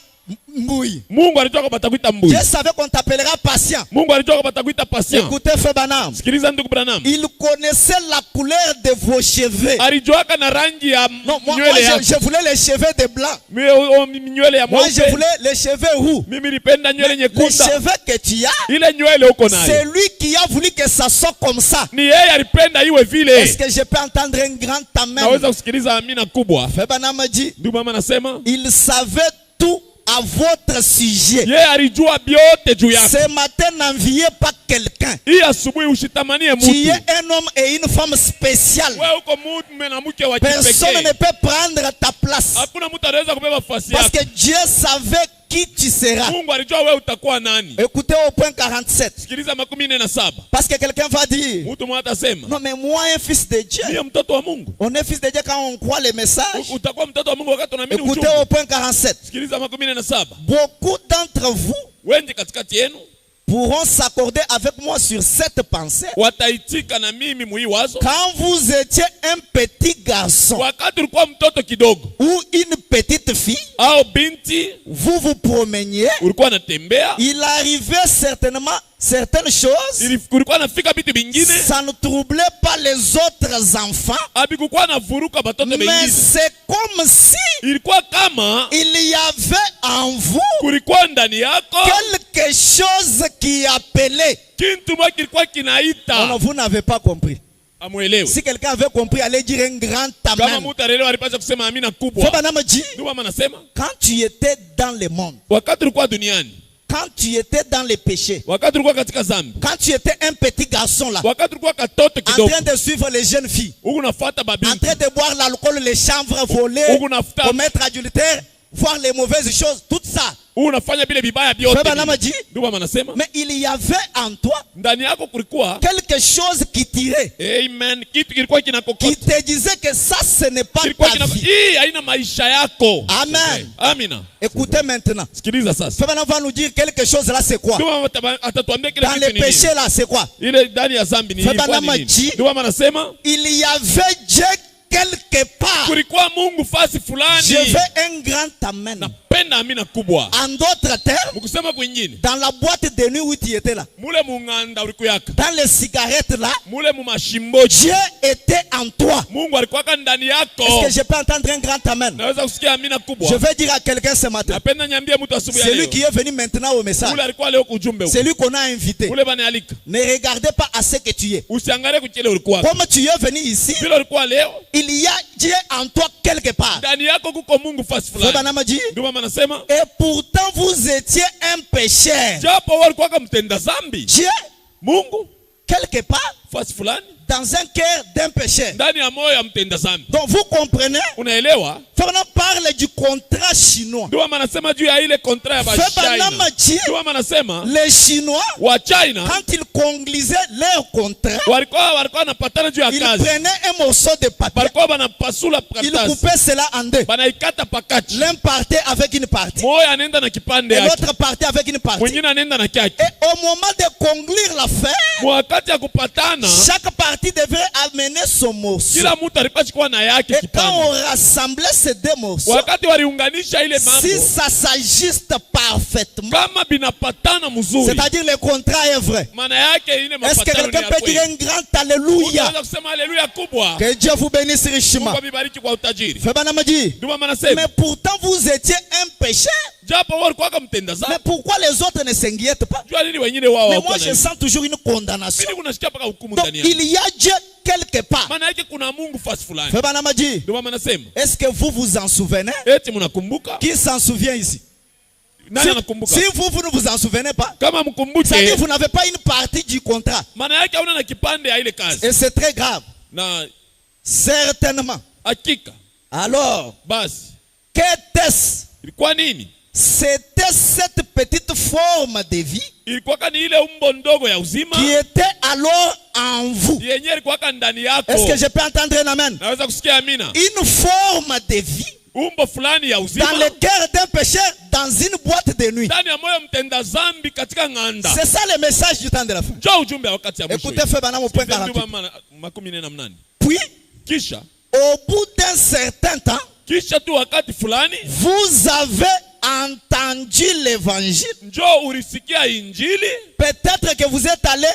Mboui. Mungu alijua kwamba atakuita Mbuyi. Dieu savait qu'on t'appellera patient. Mungu alijua kwamba atakuita patient. Écoutez, Frère Branham. Sikiliza ndugu Branham. Il connaissait la couleur de vos cheveux. Alijuaka na rangi ya Non, moi nywele yako. je voulais les cheveux de blanc. Nywele ya Moi, je mweupe. voulais les cheveux roux. Mimi nilipenda nywele Les nyekundu. cheveux que tu as, Ile nywele uko nayo. c'est lui qui a voulu que ça soit comme ça. Ni yeye alipenda iwe vile. Est-ce que je peux entendre un grand amen? Naweza kusikiliza amina kubwa. Frère Branham dit, Ndugu mama anasema, il savait tout à votre sujet. yeye alijua vyote juu yako. Ce matin, n'enviez pas quelqu'un. Hii asubuhi usitamanie Tu mtu. es un homme et une femme spéciale. Wewe uko mume na mke wa Personne ne kipekee. peut prendre ta place. Hakuna mtu anaweza kubeba nafasi Parce yako. que Dieu savait qui tu seras. Mungu alijua wewe utakuwa nani. Écoutez au point 47. Sikiliza 47. Parce que quelqu'un va dire, Mtu mmoja atasema, non mais moi un fils de Dieu. mimi mtoto wa Mungu. On est fils de Dieu quand on croit les messages. Utakuwa mtoto wa Mungu wakati unaamini Écoutez ujumbe. au point 47. Sikiliza 47. Beaucoup d'entre vous Wengi katikati yenu pourront s'accorder avec moi sur cette pensée. wataitika na mimi muhii wazo. Quand vous étiez un petit garçon Wakati ulikuwa mtoto kidogo ou une petite fille, au binti, vous vous promeniez, ulikuwa natembea, il arrivait certainement certaines choses, kulikuwa nafika vitu vingine, ça ne troublait pas les autres enfants, abikukuwa na vuruka batoto mais wengine. c'est comme si Ilikuwa kama il y avait en vous kulikuwa ndani yako quelque chose qui appelait. kitu moja kilikuwa Non, kinaita. vous n'avez pas compris. Amuelewe. Si quelqu'un avait compris, allez dire un grand Kama amen. mtu alielewa alipaswa kusema amina Frère kubwa. Branham dit, Ndio mama anasema, quand tu étais dans le monde, wakati ulikuwa duniani, quand tu étais dans les péchés, wakati ulikuwa katika dhambi, quand tu étais un petit garçon là, wakati ulikuwa katoto en kidogo, train de suivre les jeunes filles, huku nafuata en babinti, train de boire l'alcool, les chanvres volés, huku nafuta, commettre adultère, voir les mauvaises choses, tout ça. huku nafanya vile vibaya vyote. Frère Branham dit, Ndio mama anasema, mais il y avait en toi ndani yako kulikuwa quelque chose qui tirait, amen, kitu kilikuwa qui kinakokota, te disait que ça, ce n'est pas kilikuwa ta vie. hii haina maisha yako. Amen. Amina. Écoutez maintenant. Sikiliza sasa. Frère Branham va nous dire quelque chose là, c'est quoi? Ndio mama atatuambia kile Dans kitu les ni nini. péchés là, c'est quoi? Ile ndani ya dhambi ni Frère ilikuwa Branham nini? dit, Ndio mama anasema, il y avait Dieu quelque part. kulikuwa Mungu fasi Je fulani. veux un grand amen. Napenda amina kubwa. En d'autres termes, Mkusema kwingine, dans la boîte de nuit où tu étais là, mule munganda ulikuyaka, dans les cigarettes là, mule mumashimboji, Dieu était en toi. Mungu alikuwa ndani yako. Est-ce que je peux entendre un grand amen? Naweza kusikia amina kubwa. Je vais dire à quelqu'un ce matin, Napenda niambie mtu asubuhi ya celui leo. qui est venu maintenant au message, Mule alikuwa leo kujumbe huko. celui qu'on a invité, Mule bana alika. ne regardez pas à ce que tu es. Usiangalie kuchele ulikuwa. Comme tu es venu ici, Bila ulikuwa leo, il y a Dieu en toi quelque part. ndani yako kuko Mungu fasi Frère fulani. Branham dit, Ndio mama anasema, et pourtant vous étiez un pécheur. japo wewe ulikuwa mtenda dhambi, Dieu, Mungu quelque part, fasi fulani dans un cœur d'un pécheur. ndani ya moyo ya mtenda dhambi. Donc vous comprenez, Unaelewa? Fernand parle du contrat chinois. Ndio mama anasema juu ya ile kontra ya Frère Branham China. dit, Ndio mama anasema les Chinois, wa China quand ils conclusaient leur contrat, walikuwa wanapatana juu ya ils kazi. prenaient un morceau de papier, Walikuwa wanapasula ils karatasi. coupaient cela en deux. Banaikata pakati. L'un partait avec une partie, Moja anaenda na kipande et yake. l'autre partait avec une partie. Mwingine anaenda na kyake. Et au moment de conclure l'affaire, Wakati ya kupatana, chaque partie devait amener son morceau. Kila mtu alikuwa chukua na yake Et quand on kipande. rassemblait ces deux morceaux, Wakati waliunganisha ile mambo, si ça s'ajuste parfaitement, kama binapatana mzuri, c'est-à-dire le contrat est vrai. maana yake ile Est-ce que mapatano ni quelqu'un ya peut dire kweli. un grand alléluia? Unaweza kusema haleluya kubwa. Que Dieu vous bénisse richement. Mungu abibariki kwa utajiri. Febanamaji. Ndio maana nasema, Mais pourtant vous étiez un pécheur. japo wao walikuwa mtenda Mais dhambi, pourquoi les autres ne s'inquiètent pas? jua nini wengine wao Mais wako moi na je hiyo. sens toujours une condamnation. Mimi kunasikia paka hukumu Donc ndani yangu. il y a Dieu quelque part. Maana yake kuna Mungu fasi fulani. Febanamaji. Ndio maana nasema, Est-ce que vous vous en souvenez? eti mnakumbuka? Qui s'en souvient ici? Nani anakumbuka? Si vous ne vous en souvenez pas, Kama ça veut mkumbuke, dire que vous n'avez pas une partie du contrat. maana yake hauna na kipande ya ile kazi. Et c'est très grave. Na Certainement. hakika Alors, basi qu'était-ce? ilikuwa nini? C'était cette petite forme de vie Ilikuwa ni ile umbo ndogo ya uzima qui était alors en vous. yenyewe ilikuwa ndani yako. Est-ce que je peux entendre un amen? Naweza kusikia amina. Une forme de vie Umbo fulani ya uzima dans le cœur d'un pécheur dans une boîte de nuit. ndani ya moyo mtenda zambi katika ng'anda. C'est ça le message du temps de la fin. Njoo ujumbe wa wakati ya mwisho. Écoutez, fait maintenant au point 48. Makumi nne na mnane. Puis, Kisha au bout d'un certain temps, kisha tu wakati fulani vous avez entendu l'évangile. njoo ulisikia injili. Peut-être que vous êtes allé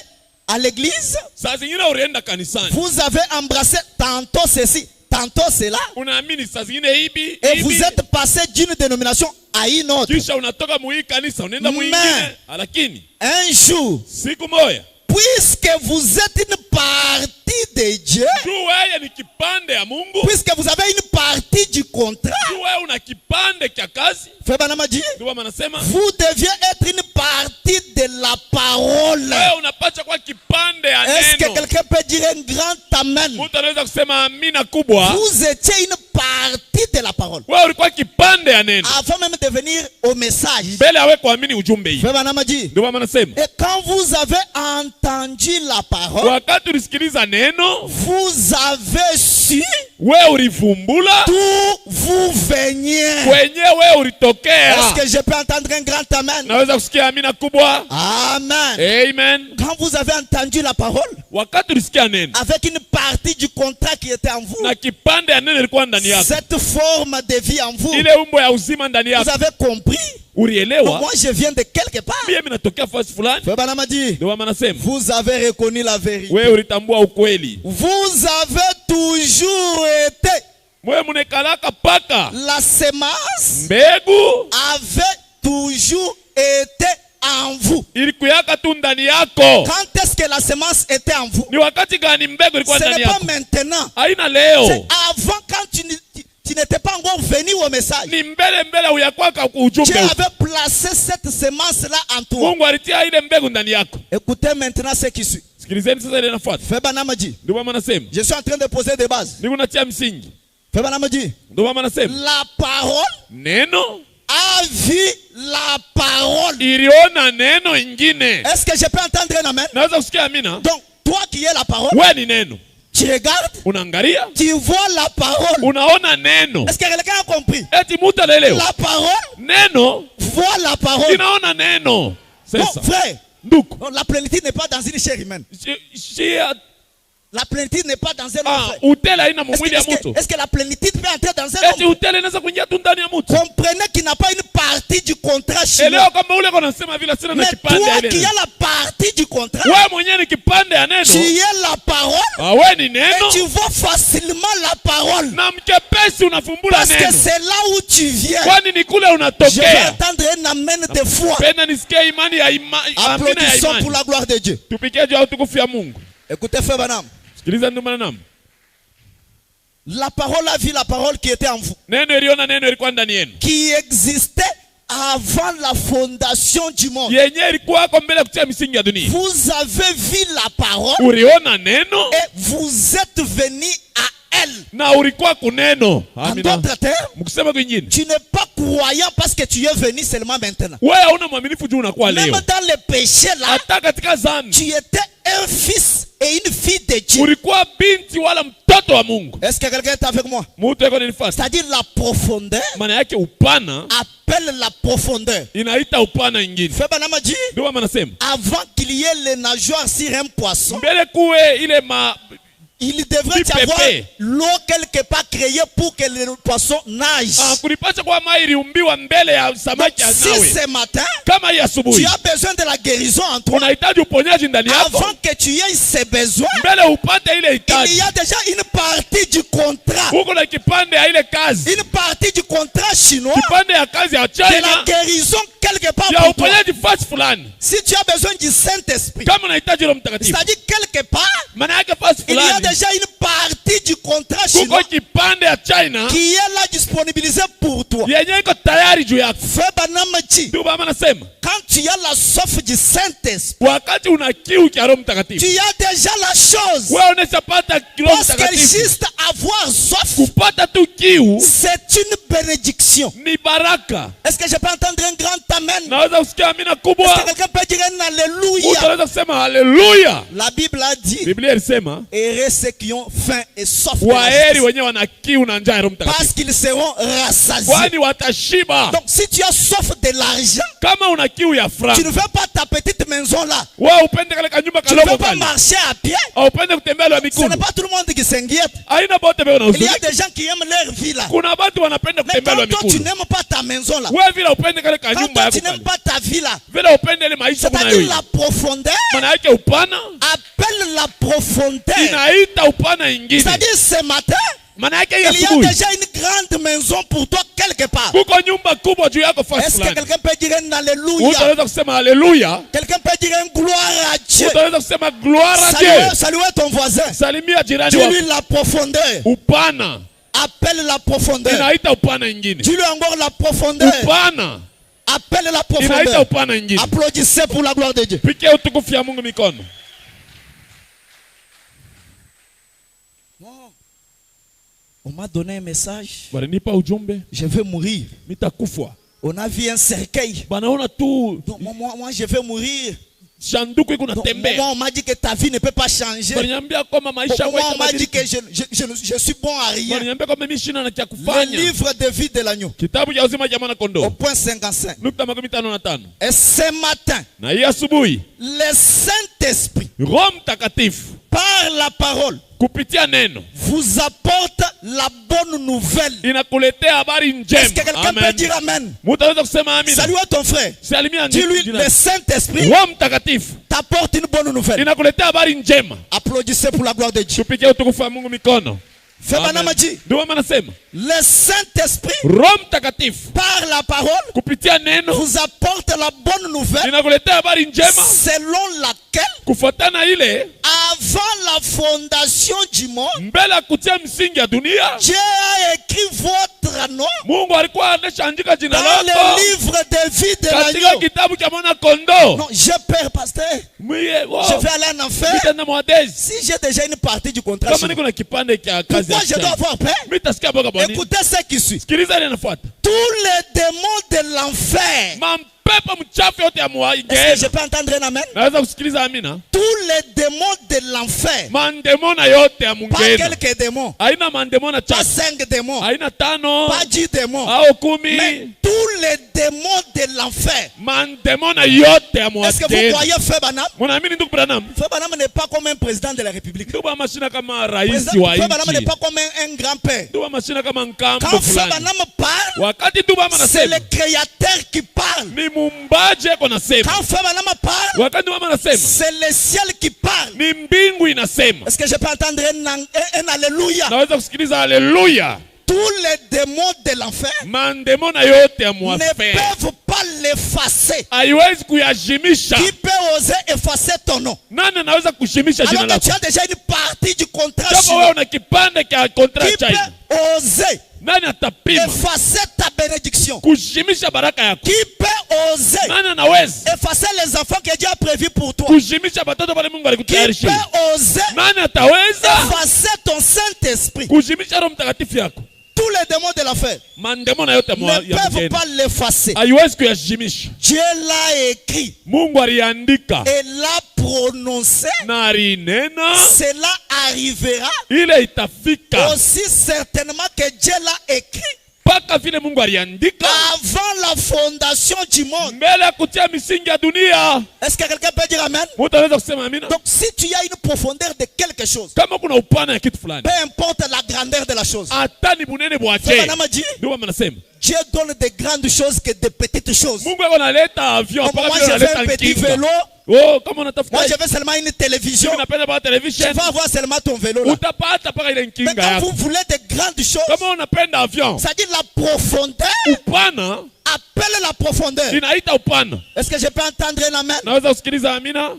à l'église. Saa zingine ulienda kanisani. Vous avez embrassé tantôt ceci, tantôt cela. Unaamini saa zingine hivi Et vous hivi. êtes passé d'une dénomination à une autre. Kisha unatoka muhii kanisa unaenda mwingine. Lakini Un jour, siku moja puisque vous êtes une partie de Dieu, tu wewe ni kipande ya Mungu. puisque vous avez une partie du contrat, Tu wewe una kipande cha kazi. Febanamaji, Ndio manasema vous deviez être une partie de la parole. wewe unapata kwa kipande ya Est-ce que neno. quelqu'un peut dire un grand amen? Mtu anaweza kusema amina kubwa. Vous étiez une partie de la parole. Wewe ulikuwa kipande ya neno. Avant même de venir au message. Mbele awe kuamini ujumbe hii. Febanamaji. Ndio manasema Et quand vous avez entendu la parole, wakati ulisikiliza neno, vous avez su wewe ulivumbula d'où vous veniez. kwenye wewe ulitokea. Est-ce que je peux entendre un grand amen? Naweza kusikia amina kubwa. Amen. Amen. Quand vous avez entendu la parole, Wakati ulisikia neno avec une partie du contrat qui était en vous, na kipande ya neno ilikuwa ndani yako, cette forme de vie en vous, ile umbo ya uzima ndani vous yako, avez compris. Donc ulielewa moi je viens de quelque part. mimi natokea fasi fulani. Febanamadi, Ndio manasema vous avez reconnu la vérité. wewe ulitambua ukweli. Vous avez toujours été. Mwe munekalaka paka La semence mbegu avait toujours été en vous. ilikuyaka tu ndani yako. Quand est-ce que la semence était en vous? Ni wakati gani mbegu ilikuwa Ce ndani n'est pas yako? maintenant. Haina C'est leo, avant, quand tu n'étais pas encore venu au message. ni mbele uyakwaka ku ujumbe. Dieu avait placé cette semence-là en toi. Mungu alitia ile mbegu ndani yako. Écoutez maintenant ce qui suit. Sikilizeni sasa ile inafuata. Febanamadi, Ndio mama nasema, je suis en train de poser des bases. niko natia msingi. Febanamadi, Ndio mama nasema, la parole neno a vu la parole. iliona neno ingine. Est-ce que je peux entendre un amen? Naweza kusikia amina. Donc, toi qui es la parole, Wewe ni neno. tu regardes, Unaangalia, tu vois la parole. unaona neno. Est-ce que quelqu'un a compris? Eti mtu anaelewa. La parole Neno voit la parole. inaona neno. Bon, Sasa frère, ndugu, non, la plénitude n'est pas dans une chair humaine. shia La plénitude n'est pas dans un homme. Frère. utela haina Est-ce mwili ya mtu. est-ce que la plénitude peut entrer dans un Eti homme? utela inaweza kuingia tu ndani ya mtu. Comprenez qu'il n'a pas une partie du contrat chez Elewa lui. kama ule kona nasema vile sina na Mais kipande toi ile. qui as la partie du contrat, Wewe mwenyewe ni kipande ya neno. tu es la parole Wewe ni et neno. tu vois facilement la parole. Na mkepesi unafumbula Parce que neno. c'est là où tu viens. Kwani ni kule Je vais unatokea. entendre un amen de foi. Penda nisikie imani ya imani. Amina ya Applaudissons pour imani. la gloire de Dieu. Tupikie juu ya utukufu ya Mungu. Écoutez, frère Banam. Sikiliza ndugu manam. La parole a vu la parole qui était en vous, Neno iliona neno ilikuwa ndani yenu. qui existait avant la fondation du monde. Yenye ilikuwa hapo mbele kutia misingi ya dunia. Vous avez vu la parole Uliona neno et vous êtes venu à elle. na ulikuwa kuneno. En Amina. d'autres termes, Mkisema kwingine. tu n'es pas croyant parce que tu es venu seulement maintenant. Wewe hauna mwaminifu juu unakuwa Même leo. dans le péché là, Hata katika dhambi. tu étais un fils et une fille de Dieu. Ulikuwa binti wala mtoto wa Mungu. Est-ce que quelqu'un est avec moi? Mtu yuko nilifasa. C'est-à-dire la profondeur Maana yake upana appelle la profondeur. inaita upana ingine. Frère Banam a dit, Ndio maana nasema. avant qu'il y ait les nageoires sur un poisson, Mbele kuwe ile Il devrait y avoir l'eau quelque part créée pour que les poissons nagent. Donc, si ce matin, tu as besoin de la guérison en toi, avant que tu aies ces besoins, il y a déjà une partie du contrat. Une partie du contrat chinois de la guérison quelque part pour toi. Si tu as besoin du Saint-Esprit, c'est-à-dire quelque part, il y a déjà une partie du contrat chinois qui est là disponibilisée pour toi. Quand tu as la soif du Saint-Esprit, tu as déjà la chose. Parce que juste avoir soif, c'est une bénédiction. Est-ce que je peux entendre un grand amen? Est-ce que quelqu'un peut dire un alléluia? La Bible a dit, heureux ceux qui ont faim et soif de la justice, parce qu'ils seront rassasiés. Donc si tu as soif de l'argent, tu ne veux pas ta petite maison là, tu ne veux pas marcher à pied. Ce n'est pas tout le monde qui s'inquiète. Il y a des gens qui aiment leur vie là. Mais quand toi tu n'aimes pas ta maison là, quand toi tu n'aimes pas ta vie là, c'est-à-dire la profondeur appelle la profondeur. C'est-à-dire ce matin, il y a déjà une grande maison pour toi quelque part. Est-ce que quelqu'un peut dire un alléluia? Quelqu'un peut dire un gloire à Dieu? Saluez ton voisin. Dis-lui la profondeur. Appelle la profondeur. Dis-lui encore la profondeur. Appelle la profondeur. Applaudissez pour la gloire de Dieu. On m'a donné un message. Je vais mourir. On a vu un cercueil. Moi je vais mourir. On m'a dit que ta vie ne peut pas changer. Moi on m'a dit que je suis bon à rien. Le livre de vie de l'agneau, au point 55. Et ce matin, le Saint-Esprit, par la parole, vous apporte la bonne nouvelle. Est-ce que quelqu'un peut dire amen? Salut à ton frère. Dis-lui, le Saint-Esprit t'apporte une bonne nouvelle. Applaudissez pour la gloire de Dieu. Le Saint-Esprit, par la parole, vous apporte la bonne nouvelle selon laquelle, avant la fondation du monde, Dieu a écrit votre nom dans le livre de vie de l'agneau. Non, j'ai peur, pasteur. Je vais aller en enfer. Si j'ai déjà une partie du contrat, pourquoi je dois avoir peur? Écoutez ce qui suit. Tous les démons de l'enfer. Est-ce que je peux entendre un amen? Tous les démons de l'enfer. Pas quelques démons. Pas 5 démons. Pas 10 démons. Mais tous les démons de l'enfer. Est-ce que vous croyez Frère Branham? Frère Branham n'est pas comme un président de la République. Frère Branham n'est pas comme un grand-père. Quand Frère Branham parle, c'est le Créateur qui parle. Quand Frère Branham parle, c'est le ciel qui parle. Est-ce que je peux entendre un alléluia? Tous les démons de l'enfer ne peuvent pas l'effacer. Qui peut oser effacer ton nom? Alors que tu as déjà une partie du contrat chinois. Qui peut oser effacer ta bénédiction? Qui peut oser effacer les enfants que Dieu a prévus pour toi? Qui peut oser effacer ton Saint-Esprit? Tous les démons de l'enfer ne peuvent pas l'effacer. Dieu l'a écrit et l'a prononcé. Cela arrivera aussi certainement que Dieu l'a écrit mpaka vile Mungu aliandika avant la fondation du monde. mbele ya kutia misingi ya dunia. Est-ce que quelqu'un peut dire amen? Mtu anaweza kusema amina? Donc si tu as une profondeur de quelque chose, Kama kuna upana ya kitu fulani, peu importe la grandeur de la chose, hata ni bunene bwache, Frère dit, ndio maana nasema Dieu donne de grandes choses que de petites choses. Mungu yako analeta avion Comme mpaka moi vile je veux un analeta petit kinga. vélo, Oh, kama unatafuta moi je veux seulement une télévision, mimi napenda ba tu television, vas avoir seulement ton vélo là. utapata mpaka ile Mais kinga quand yako. vous voulez de grandes choses, Kama unapenda avion, c'est-à-dire la profondeur, upana appelle la profondeur. inaita upana. Est-ce que je peux entendre un amen? Naweza kusikiliza amina?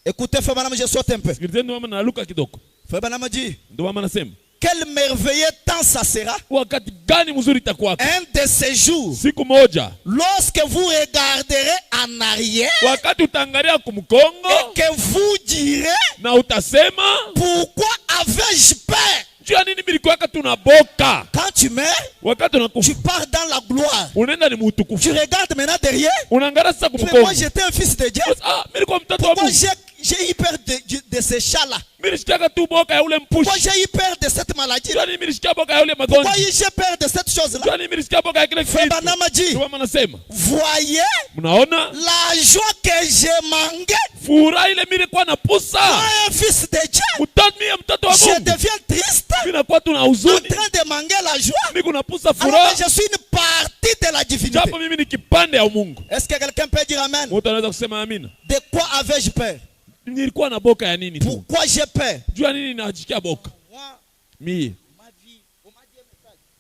Écoutez, Frère Branham, je saute un peu. Sikilizeni ndio maana naluka kidogo. Frère Branham dit, Ndio maana nasema quel merveilleux temps ça sera. wakati gani mzuri itakuwa? Un de ces jours, Siku moja lorsque vous regarderez en arrière wakati utaangalia kumkongo et que vous direz, na utasema pourquoi avais-je peur? juu ya nini milikuwaka tunaboka? Quand tu meurs, Wakati unakufa tu pars dans la gloire. unaenda ni Tu mutukufu, regardes maintenant derrière. unaangalia sasa Mais kumkongo. moi j'étais un fils de Dieu. Ah, mimi nilikuwa mtoto wa Pourquoi Mungu. j'ai eu peur de ces chats-là? Mimi nilishikaka tu boka ya ule Pourquoi mpushi. j'ai eu peur de cette maladie? Juu ya nini mimi nilishikia boka ya ule Pourquoi magonjwa? j'ai peur de cette Juu chose-là? ya nini mimi nilisikia boka ya kile Frère kitu? Branham dit, Ndio maana nasema voyez mnaona la joie que j'ai manqué. furaha ile mimi nilikuwa napusa. Moi, un fils de Dieu, Mtoto wa je Mungu. deviens triste Mimi nakuwa tu na en huzuni. train de manquer la joie. Mimi kunapusa Alors furaha. que je suis une partie de la divinité. Japo mimi ni kipande ya Mungu. Est-ce que quelqu'un peut dire amen? Mtu anaweza kusema amina. De quoi avais-je peur? Nilikuwa na boka ya nini tu? Pourquoi j'ai peur? Juu ya nini najikia boka? Mimi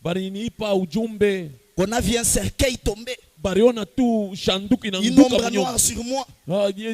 bari niipa ujumbe, On a vu un cercueil tomber, bariona tu shanduku une inaanguka ombre mnyo. noire sur moi.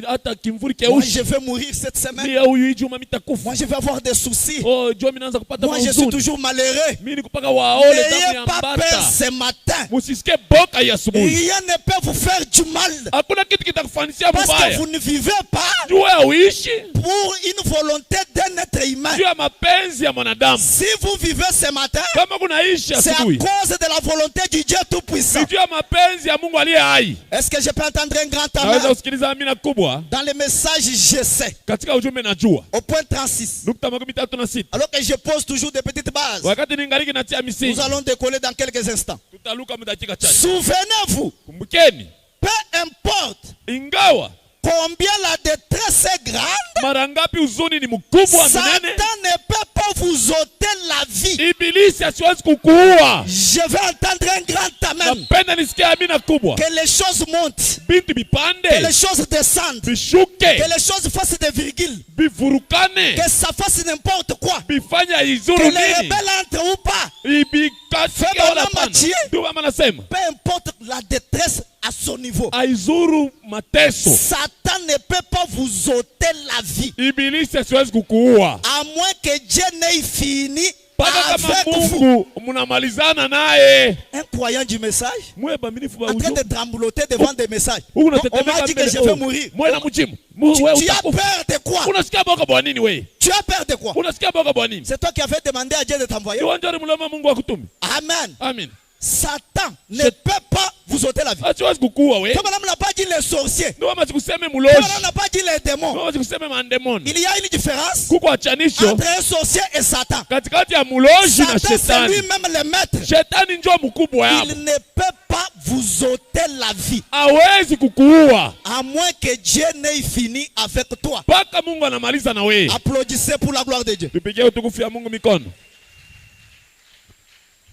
Hata kimvuri Moi, keushi. je vais mourir cette semaine. Ni huyu ijuma mitakufa. Moi, je vais avoir des soucis. Oh, jua mimi naanza kupata Moi, je suis mahuzuni. toujours malheureux. Mimi nikupaka waole damu N'ayez ya pas peur mbata. ce matin. Musisikie boka ya asubuhi. Rien ne peut vous faire du mal. Hakuna kitu kitakufanisia Parce que mubaya. vous ne vivez pas Juu ya uishi pour une volonté d'un être humain. juu ya mapenzi ya mwanadamu. Si vous vivez ce matin, Kama kunaishi c'est à asubuhi, cause de la volonté du Dieu Tout-Puissant. ni juu ya mapenzi ya Mungu aliye hai. Est-ce que je peux entendre un grand Naweza amen? kusikiliza amina kubwa Dans le message, je sais, katika ujumbe najua. au point 36. Nukta 36. Alors que je pose toujours des petites bases. Wakati ningaliki natia Nous misingi, allons décoller dans quelques instants. tutaluka mudakika chache. Souvenez-vous, Kumbukeni, peu importe ingawa combien la détresse est grande, mara ngapi uzuni ni mkubwa Satan mnene, ne peut pas vous ôter la vie. ibilisi asiwezi kukuua. Je vais entendre un grand amen. Napenda nisikie amina kubwa. Que les choses montent, Bintu que bipande, les choses descendent, bishuke, que les choses fassent des virgules, bivurukane, que ça fasse n'importe quoi, bifanya que izuru les nini, rebelles entrent ou pas. ibikatike Fema wala na pana. machie. Ndio mama nasema Peu importe la détresse à son niveau, aizuru mateso, Satan ne peut pas vous ôter la vie. ibilisi asiwezi kukuua À moins que Dieu n'ait fini mpaka kama avec vous. Mungu mnamalizana naye. Un croyant du message, Mwe baminifu ba en train ujumbe de trembloter devant des messages. huku On m'a unatetemeka dit que je vais mourir. mwe na mjimu Tu wewe as utakufa. peur de quoi? Unasikia boka bwa nini wewe? Tu as peur de quoi? Unasikia boka bwa nini? C'est toi qui avais demandé à Dieu de t'envoyer. Kiwanjani mloma Mungu akutume. Amen. Amen. Satan ne peut pas vous ôter la vie. Asiwezi kukuua wewe. Comme on n'a pas dit les sorciers, Ndio mama sikuseme comme mulozi. on n'a pas dit les démons. Ndio mama sikuseme mandemoni. Il y a une différence Kuko achanisho entre un sorcier et Satan. katikati ya mulozi na Satan, c'est shetani. lui-même le maître. Shetani njoo mkubwa yapo. Il ne peut pas vous ôter la vie. Hawezi kukuua À moins que Dieu n'ait fini avec toi. mpaka Mungu anamaliza na wewe. Applaudissez pour la gloire de Dieu. Tupigie utukufu ya Mungu mikono.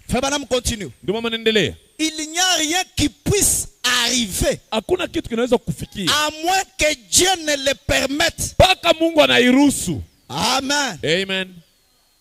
Frère Branham continue. Ndio mama naendelea. Il n'y a rien qui puisse arriver Hakuna kitu kinaweza kufikia à moins que Dieu ne le permette. mpaka Mungu anairuhusu. Amen. Amen.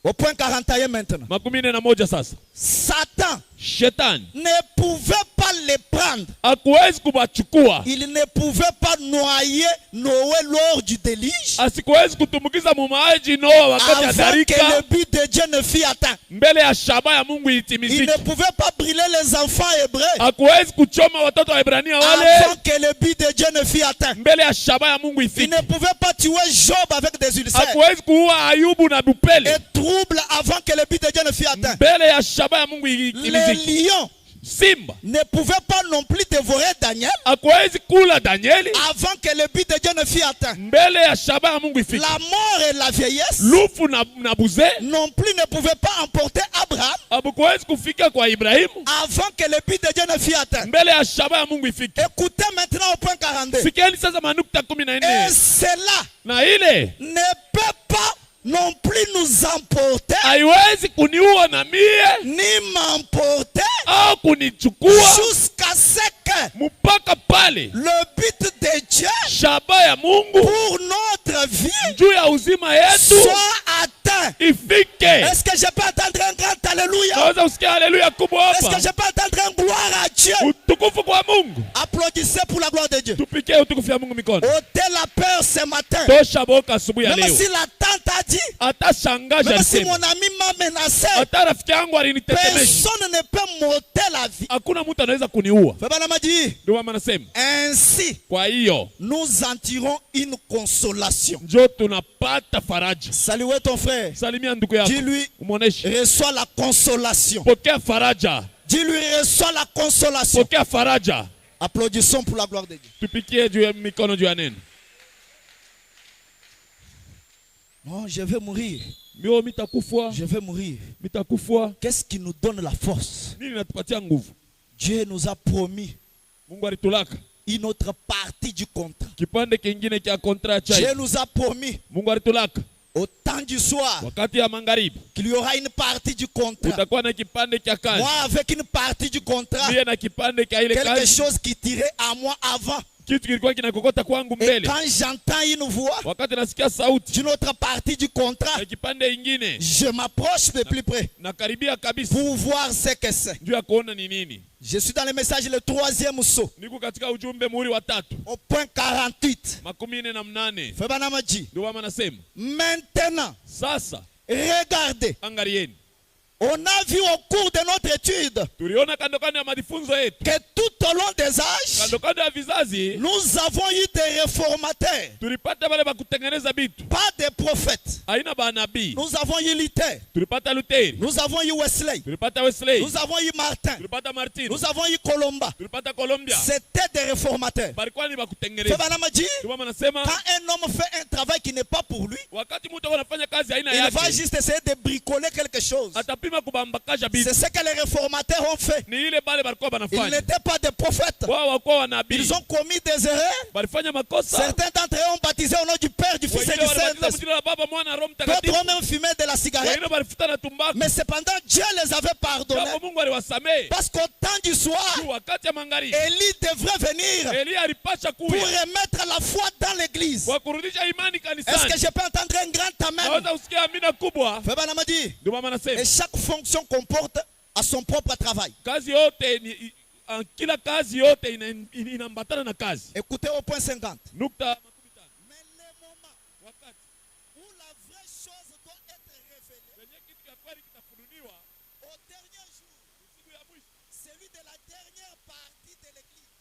Au point 41 maintenant. 41 sasa. Satan Shetani ne pouvait pas les prendre. hakuwezi kubachukua, Il ne pouvait pas noyer Noé lors du déluge asikuwezi kutumbukiza mumaji Noa wakati avant que atarika le but de Dieu ne fût atteint. mbele ya shaba ya Mungu Il itimizike. ne pouvait pas brûler les enfants hébreux Hakuwezi kuchoma watoto wa Ibrania avant wale que le but de Dieu ne fût atteint. mbele ya shaba ya Mungu Il ifike. ne pouvait pas tuer Job avec des ulcères Hakuwezi kuua Ayubu na bupele et trouble avant que le but de Dieu ne fût atteint. mbele ya shaba ya Mungu Les itimizike. lions Simba ne pouvaient pas non plus dévorer Daniel hakuwezi kula Danieli avant que le but de Dieu ne fût atteint. mbele ya shaba ya Mungu ifike. La mort et la vieillesse Lufu na buze non plus ne pouvaient pas emporter Abraham Habukuwezi kufika kwa Ibrahimu avant que le but de Dieu ne fût atteint. mbele ya shaba ya Mungu ifike. Écoutez maintenant au point 42. Sikieni sasa manukta 14. Et cela Na ile ne peut pas non plus nous emporter, haiwezi kuniua na mie ni m'emporter, au kunichukua jusqu'à ce que mpaka pale le but de Dieu shaba ya Mungu pour notre vie juu ya uzima yetu soit atteint. ifike. Est-ce que je peux entendre un grand alléluia? Naweza usikia haleluya kubwa Est-ce que hapa. je peux entendre un gloire à Dieu? Utukufu kwa Mungu. Applaudissez pour la gloire de Dieu. Tupikie utukufu ya Mungu mikono. Ôtez la peur ce matin. Tosha boka asubuhi ya Même leo. si la tante a dit, Hata shangaja même si alisema. mon ami m'a menacé, Hata rafiki yangu alinitetemesha. personne ne peut m'ôter la vie. Hakuna mtu anaweza kuniua. Fabana m'a dit, Ndio mama anasema. ainsi, Kwa hiyo nous en tirons une consolation. ndio tunapata faraja. Saluez ton frère. Salimia ndugu yako. Dis-lui, Umuoneshe. reçois la consolation. Pokea faraja. Dis-lui, reçois la consolation. Pokea faraja. Applaudissons pour la gloire de Dieu. Tupikie juu ya mikono juu ya neno. Non, je vais mourir. Mio mitakufa. Je vais mourir. Mitakufa. Qu'est-ce qui nous donne la force? Nini natupatia nguvu? Dieu nous a promis Mungu alitulaka une autre partie du contrat. kipande kingine cha kontra cha. Dieu nous a promis Mungu alitulaka au temps du soir wakati ya magharibi qu'il y aura une partie du contrat. utakuwa na kipande cha kazi. Moi, avec une partie du contrat, Mie na kipande cha ile quelque kazi. chose qui tirait à moi avant. Kitu kilikuwa kinakokota kwangu Et mbele. quand j'entends une voix Wakati nasikia sauti d'une autre partie du contrat, ya kipande ingine je m'approche de plus près nakaribia kabisa pour voir ce que c'est. juu ya kuona ni nini. Je suis dans le message, le troisième saut, Niko katika ujumbe muhuri wa 3 au point 48. 48. Febanama dit, Ndio mama anasema maintenant, sasa regardez, angalieni. on a vu au cours de notre étude Tuliona kando kando ya majifunzo yetu, que tout au long des âges, kando kando ya vizazi nous avons eu des réformateurs, tulipata wale wa kutengeneza vitu, pas des prophètes. haina banabii. Nous avons eu Luther, Tulipata Luteri, nous avons eu Wesley, tulipata Wesley, nous avons eu Martin, tulipata Martin, nous avons eu Colomba. tulipata Colombia. C'était des réformateurs. Balikuwa ni wa kutengeneza. Febanama dit, Ndio mama anasema quand un homme fait un travail qui n'est pas pour lui, wakati mtu anafanya kazi haina il va yake, juste essayer de bricoler quelque chose. atapima kubambakaja C'est bitu. ce que les réformateurs ont fait. Ni ile bale balikuwa Ils banafanya. n'étaient pas des prophètes. Wao wakuwa wanabii. Ils ont commis des erreurs. Balifanya makosa. Certains d'entre eux ont baptisé au nom du Père, du Fils et Wengine du walibatiza Saint-Esprit. mjina la Baba, Mwana na Roho D'autres Mtakatifu. ont même fumé de la cigarette. Wengine balifuta na tumbaku. Mais cependant, Dieu les avait pardonnés. Japo Mungu aliwasamehe. Parce qu'au temps du soir, Juu wakati ya magharibi Élie devrait venir Elia alipasha pour kuya remettre la foi dans l'église. kwa kurudisha imani Est-ce que kanisani. je peux entendre un grand amen? Naweza usikia amina kubwa. Fabana m'a dit, Ndio mama anasema et chaque fonction comporte à son propre travail. kazi yote ni kila kazi yote inaambatana na kazi. Écoutez au point 50. Nukta 15. Mais le moment Wakati où la vraie chose doit être révélée wenye kitu cha kweli kitafunuliwa au dernier jour, siku ya mwisho, celui de la dernière partie de l'église,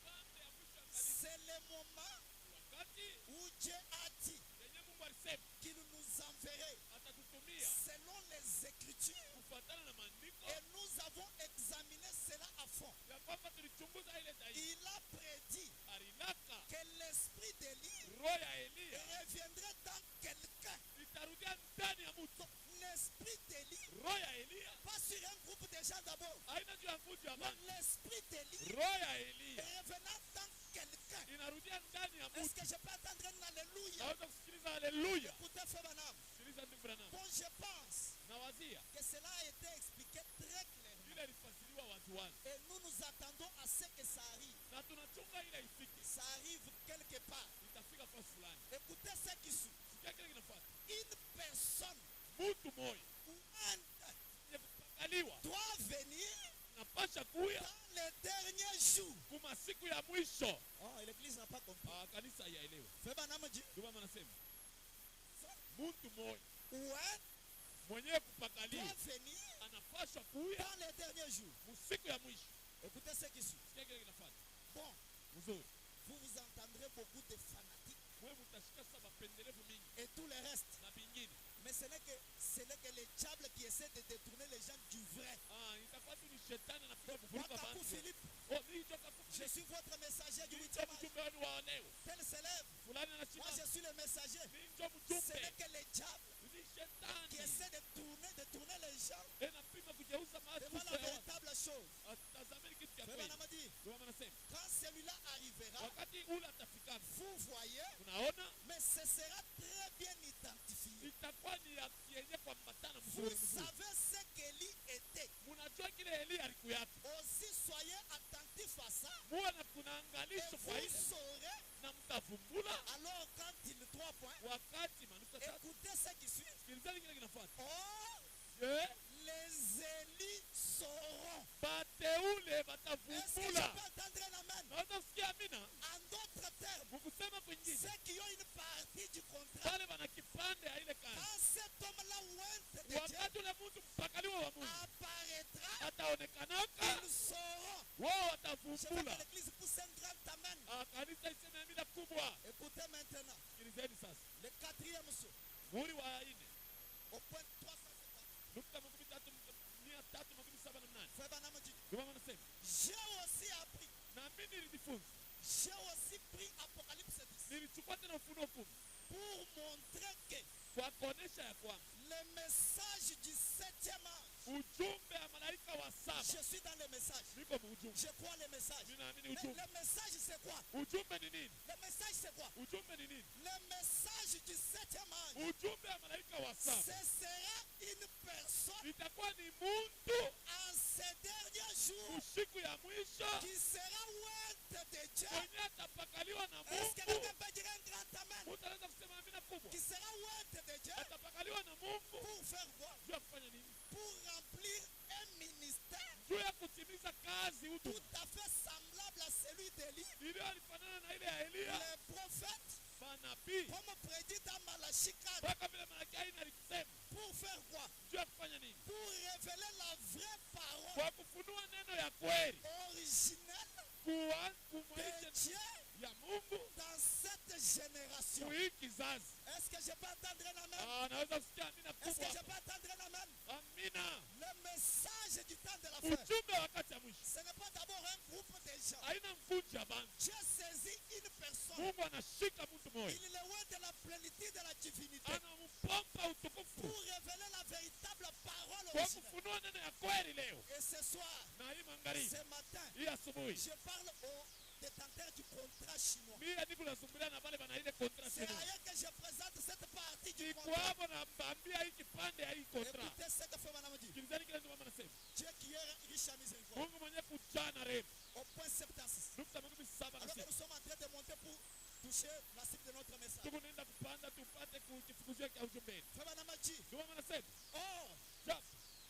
pande ya mwisho ya kanisa, c'est le moment wakati où Dieu a dit yenye Mungu alisema qu'il nous enverrait atatutumia selon les Écritures. kufuatana na maandiko Et nous avons examiné cela à fond. ya kwamba tulichunguza ile zaidi. Il a prédit Alinaka que l'esprit d'Élie roho ya Elia reviendrait dans quelqu'un. itarudia ndani ya mtu. L'esprit d'Élie, Roho ya Elia pas sur un groupe de gens d'abord. haina juu ya mtu ya Non, maji. l'esprit d'Élie Roho ya Elia revenant dans quelqu'un. inarudia ndani ya Est-ce mtu. que je peux entendre un alléluia? Naweza kusikiliza haleluya. Écoutez, Frère Branham. Sikiliza ndugu Branham. Bon, je pense Na wazia que cela a été expliqué très clairement. ile ilifasiriwa waziwazi. Et nous nous attendons à ce que ça arrive. Na tunachunga ile ifike. Ça arrive quelque part. Itafika kwa fulani. Écoutez ce qui suit. Sikia kile kinafuata. Une personne Mtu moyo ou un yenye kupakaliwa doit venir napasha kuya dans les derniers jours. kuma siku ya mwisho. Oh, l'église n'a pas compris. Kanisa haielewi. Frère Branham dit, Ndio maana nasema mtu moyo ou un mwenyewe kupakaliwa doit venir anapasha kuya dans les derniers jours. musiku ya mwisho. Écoutez ce qui suit. Sikia kile kinafuata. Bon, Mzuri. vous entendrez beaucoup de fanatiques Wewe mtashika sasa mapendelevu mingi et tout le reste. na vingine. Mais ce n'est que le diable qui essaie de détourner les gens du vrai. Itakuwa tu ni shetani anapiga kuvuruga Moi, Kakou bantu. Philippe, Mimi toka je suis votre messager du ndio 8e âge. mjumbe wenu waoneo. Tel s'élève. Fulani Moi, anashika. je suis le messager. Mimi ndio Ce mjumbe. n'est que le diable Ni qui shetani. essaie de tourner les gens Anapima ce sera très bien identifié. itakuwa ni ya yenye kuambatana Vous mzuri mzuri. savez ce qu'Élie était. Munajua kile Eli alikuwa yake. Aussi, soyez attentifs à ça. Muwe na Et kunaangalisho kwa vous ile saurez, na mtavumbula alors quand il 3 points, wakati manusa tatu. écoutez ce qui suit. Sikilizani kile kinafuata. Or, Je les Élis sauront. bateule Est-ce que je batavumbula. peux entendre un amen? Naweza kusikia amina. En d'autres termes, Mukusema kwingine. ceux qui ont une partie du contrat, Wale wana kipande ya ile kazi. quand cet homme-là ointe de Dieu Wakati ule mtu mpakaliwa wa Mungu apparaîtra, ataonekanaka, ils sauront. wao Je veux que watavumbula. l'église pousse un grand amen. Kanisa iseme amina kubwa. Écoutez maintenant, Sikilizeni sasa. le quatrième saut, Muhuri wa ine. au point 350. Nukta makumi tatu mia tatu makumi saba na mnane. Frère Branham dit, Ndio maana nasema. j'ai aussi appris, Na mimi nilijifunza. j'ai aussi pris Apocalypse 10 Nilichukua tena Ufunuo 10 pour montrer que kwa kuonesha ya kwamba le message du 7e ange, ujumbe wa malaika wa saba. je suis dans le message, Niko ujumbe. je crois le message. Ninaamini Mais ujumbe. le message c'est quoi? Ujumbe ni nini? Le message c'est quoi? Ujumbe ni nini? Le message du 7e ange, Ujumbe wa malaika wa ce saba sera une personne itakuwa ni muntu en ces derniers jours usiku ya mwisho qui sera ointe de Dieu. mwenye atapakaliwa na Est-ce que Mungu. quelqu'un peut dire un grand amen? Mtu anaweza kusema amina kubwa. Qui sera ointe de Dieu Atapakaliwa na Mungu pour faire quoi? juu ya kufanya nini? Pour remplir un ministère Juu ya kutimiza kazi tout utu à fait semblable à celui d'Élie, iliyo alifanana na ile ya Eliya. le prophète, Manabii comme prédit dans Malachie 4. mpaka vile Malaki aina alisema Pour faire quoi? juu ya kufanya nini? Pour révéler la vraie parole Kwa kufunua neno ya kweli, originelle de kumwaisha Dieu ya Mungu dans cette génération. hii kizazi. Est-ce que je peux entendre un amen? Naweza kusikia amina Est-ce que je kubwa. peux entendre un amen? Amina. Le message du temps de la fin, Ujumbe wa wakati ya mwisho ce n'est pas d'abord un groupe de gens. haina mvunja ya bantu. Dieu saisit une personne. Mungu anashika mtu moja, Il est loin de la plénitude de la divinité anampompa utukufu pour révéler la véritable parole kwa originelle. kufunua neno ya kweli leo Et ce soir, na hii magharibi, ce matin, hii asubuhi. je parle aux détenteurs du contrat chinois. Mimi niko nasumbulia na wale bana ile contrat C'est sino. ailleurs que je présente cette partie du Niko contrat. hapo na mbambia hii kipande ya hii contrat. Écoutez ce que fait Madame dit. Sikilizeni kile mama anasema. Dieu qui est riche en miséricorde. Mungu mwenye kujana rehema. Au point 76. Nukta makumi saba na Alors que sita. nous sommes en train de monter pour toucher la cible de notre message. Tuko nenda kupanda tupate kufukuzia kwa ujumbe. Frère Madame dit, Ndio mama anasema. or, Ja,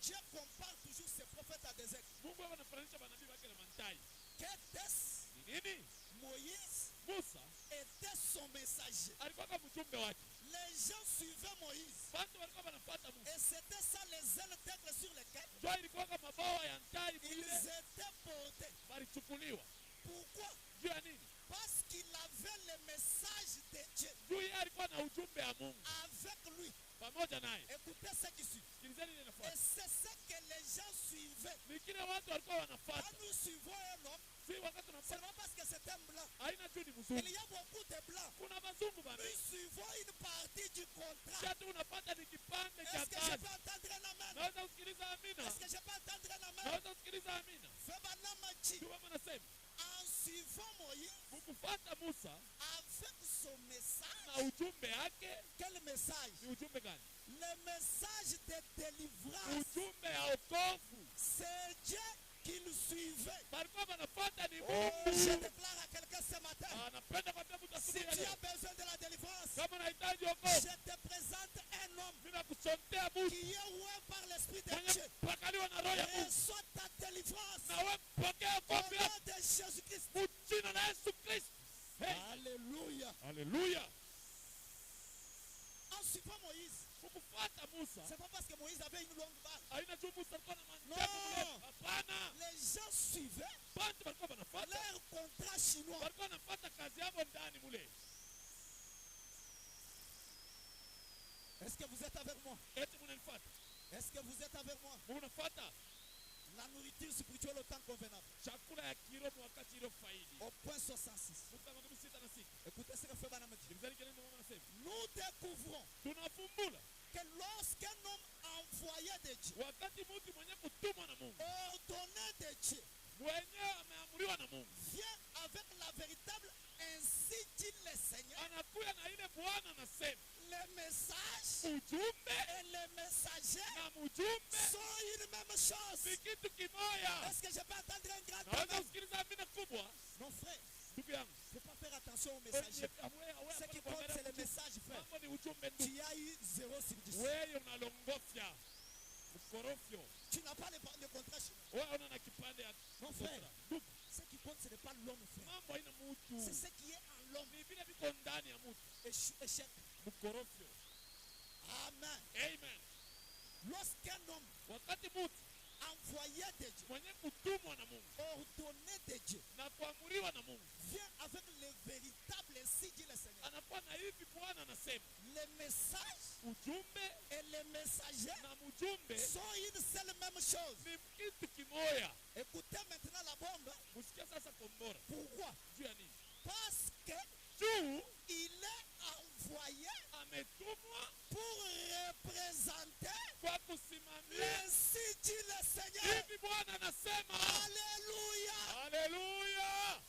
Dieu compare toujours ses prophètes à des aigles. Mungu anafananisha manabii wake na mantai. Qu'était-ce? Ni nini? Moïse Musa était son messager. alikuwa kama mjumbe wake. Les gens suivaient Moïse. Watu walikuwa wanafuata Musa. Et c'était ça les ailes d'aigle sur lesquelles Ndio ilikuwa kama mabawa ya ntai ils mwile étaient portés. walichukuliwa. Pourquoi? Juu ya nini? Parce qu'il avait le message de Dieu Juu yeye alikuwa na ujumbe wa Mungu avec lui. pamoja naye. Écoutez ce qui suit. Sikilizeni ile Et inafuata. c'est ce que les gens suivaient. Ni kile watu walikuwa Quand wanafuata. nous suivons un homme, Si wakati c'est tunafuata pas parce que c'est un blanc. haina tu ni Il mzungu. y a beaucoup de blancs. Kuna mazungu bana. Nous suivons une partie du contrat. Shati unapata ni kipande cha Est-ce que je kazi. peux entendre un amen? Naweza kusikiliza amina. Est-ce que je peux entendre un amen? Naweza kusikiliza amina. Frère Branham a dit, Ndio mama anasema. en suivant Moïse Mkufuata Musa avec son message. na ujumbe yake Quel message? ni ujumbe gani? Le message de délivrance. Ujumbe ya wokovu. C'est Dieu qui le suivait. Walikuwa wanafuata ni Oh, je Mungu. déclare à quelqu'un ce matin, Anapenda kwambia mtu si asubuhi ya tu leo. as besoin de la délivrance, Kama unahitaji wokovu, je te présente un homme mimi nakusontea mtu qui est oint par l'Esprit de mwenye Dieu. kupakaliwa na roho ya Mungu. Reçois ta délivrance Na wewe pokea au wokovu nom de Jésus-Christ. kwa jina la Yesu Kristo. Hey. Alléluia. Haleluya. En suivant Moïse, Kufuata Musa. c'est pas parce que Moïse avait une longue barbe. Haina tu Musa alikuwa na No. mandevu mrefu. Hapana. Les gens suivaient Bantu walikuwa wanafuata. leur contrat chinois. Walikuwa wanafuata kazi yao ndani mule. Est-ce que vous êtes avec moi? Eti mnanifuata. Est-ce que vous êtes avec moi? Mnafuata La nourriture spirituelle au temps convenable. chakula ya kiroho wakati ile faidi. Au point 66. Nukta makumi sita na sita. Écoutez ce que fait Branham dit. Sikilizani kile ndio mama anasema. Nous découvrons Tunafumbula que lorsqu'un homme envoyé de Dieu, wakati mtu mwenye kutumwa na Mungu, ordonné de Dieu, mwenyewe ameamuriwa na Mungu, vient avec la véritable ainsi dit le Seigneur. anakuya na ile Bwana anasema. Les messages Ujumbe et les messagers na mjumbe sont une même chose. ni kitu kimoya. Est-ce que je peux entendre un grand Naweza amen? kusikiliza amina kubwa. Non, frère, Ndugu yangu. il ne faut pas faire attention aux messagers. Ce qui compte, c'est le message, frère. Mambo ni ujumbe ndugu. Tu as eu 0 sur 10. Wewe unalongofya. Mkorofyo. Tu n'as pas le contrat chez moi. Wewe una na kipande ya Non, frère. ndugu. Ce qui compte, ce n'est pas l'homme, frère. Mambo haina mtu. C'est ce qui est en l'homme. Ni vile viko ndani ya mtu. Échec. Mkorofyo. Amen. Amen. Lorsqu'un homme Wakati mtu envoyé de Dieu, mwenye kutumwa na Mungu ordonné de Dieu, na kuamuriwa na Mungu vient avec le véritable, ainsi dit le Seigneur. anakuwa na hivi Bwana anasema Les messages ujumbe et les messagers na mjumbe sont une seule même chose. ni kitu kimoya. Écoutez maintenant la bombe. Musikia sasa kombora. Pourquoi? Juu ya nini? Parce que Juu il est envoyé ametumwa pour représenter kwa kusimamia. l'ainsi dit le Seigneur. Hivi Bwana anasema. Alléluia. Haleluya.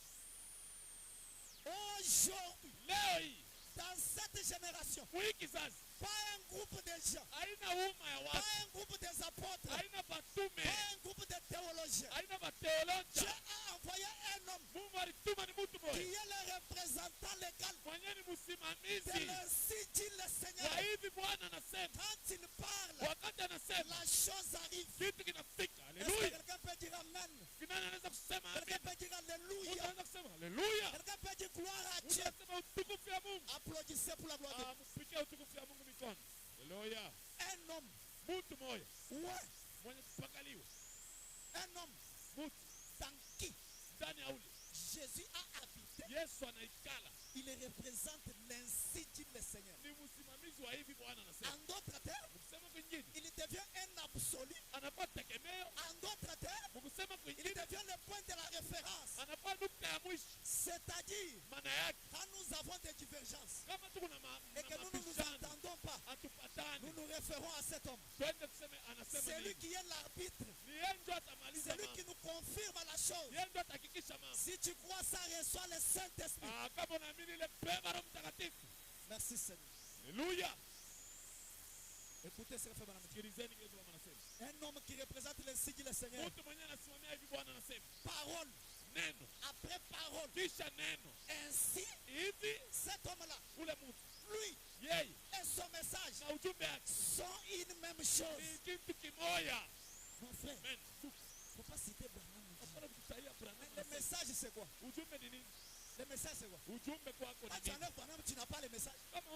Aujourd'hui, Leo hii dans cette génération, hii kizazi pas un groupe de gens, haina umma ya pas watu, un groupe des apôtres, haina batume, pas un groupe de théologiens. haina Dieu mateolojia. a envoyé un homme Mungu alituma ni mtu qui mmoja est le représentant légal mwenye ni de msimamizi l'ainsi dit le wa Seigneur. hivi Bwana anasema. Quand il parle, Wakati anasema la chose arrive. kitu kinafika. Est-ce que Haleluya. quelqu'un peut dire Amen? Kinani anaweza kusema Quelqu'un amen? peut dire Mtu Alléluia? anaweza kusema haleluya. Quelqu'un peut dire gloire à Mtu Dieu? anasema utukufu ya Mungu. Applaudissez pour la gloire de Dieu. Mpigie utukufu ya Mungu mikono. Haleluya. Un homme, Mtu moja ouais, mwenye kupakaliwa. un homme Mtu dans qui ndani ya ule Jésus a habité. Yesu anaikala. Il représente l'ainsi dit le Seigneur. Ni msimamizi wa hivi Bwana anasema. En d'autres termes, Mkusema kwingine il devient un absolu. anakuwa tegemeo. En d'autres termes, Mkusema il kwingine devient le point de la référence. anakuwa nukta ya mwisho. C'est-à-dire, Maana yake quand nous avons des divergences kama tuko na et que nous ne nous mabishano entendons pas, hatupatani, nous nous référons à cet homme. twende tuseme anasema C'est lui nini. qui est l'arbitre. Ni yeye ndio atamaliza C'est lui qui mambo. nous confirme la chose. Yeye ndio atahakikisha mambo. Si tu crois ça, reçois le Saint-Esprit. Kama unaamini ile beba Roho Mtakatifu. Merci Seigneur. Haleluya. Écoutez ce que fait Madame. Sikilizeni kile Bwana anasema. Un homme qui représente l'ainsi dit le Seigneur. Mtu mwenyewe anasimamia hivi Bwana anasema. Parole Neno après parole. kisha neno. Ainsi, Hivi cet homme-là, ule mtu lui yeye et son message na ujumbe wake sont une même chose. ni kitu kimoya. Mon frère, Amen. il ne faut pas citer Branham. Hapana kusaia Branham Mais le anasema. message, c'est quoi? Ujumbe ni nini? Le message, c'est quoi? Ujumbe kwako Quand ni tu nini? enlèves Branham, tu n'as pas le message. Kama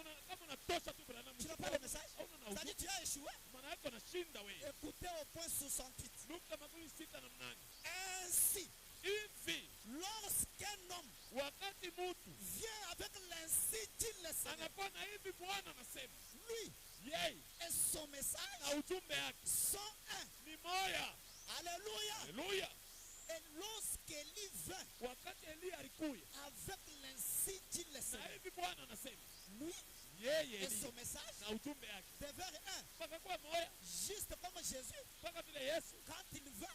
unatosha tu Branham. Tu n'as pas le message. Hauna na C'est-à-dire ujumbe. tu as échoué. Maana yake unashinda wewe. Écoutez au point 68. Nukta makumi sita na mnane. Ainsi, Hivi lorsqu'un homme wakati mtu vient avec l'ainsi dit le Seigneur, anakuwa na hivi Bwana anasema, lui yeye et son message na ujumbe yake sont un. ni moya. Alléluia. Haleluya. Et lorsqu'Élie vint Wakati Eliya alikuya avec l'ainsi dit le na Seigneur, hivi Bwana anasema, lui yeye et Eliya son message na ujumbe yake devinrent un. pakakuwa moya, Juste comme Jésus, mpaka vile Yesu. quand il vint,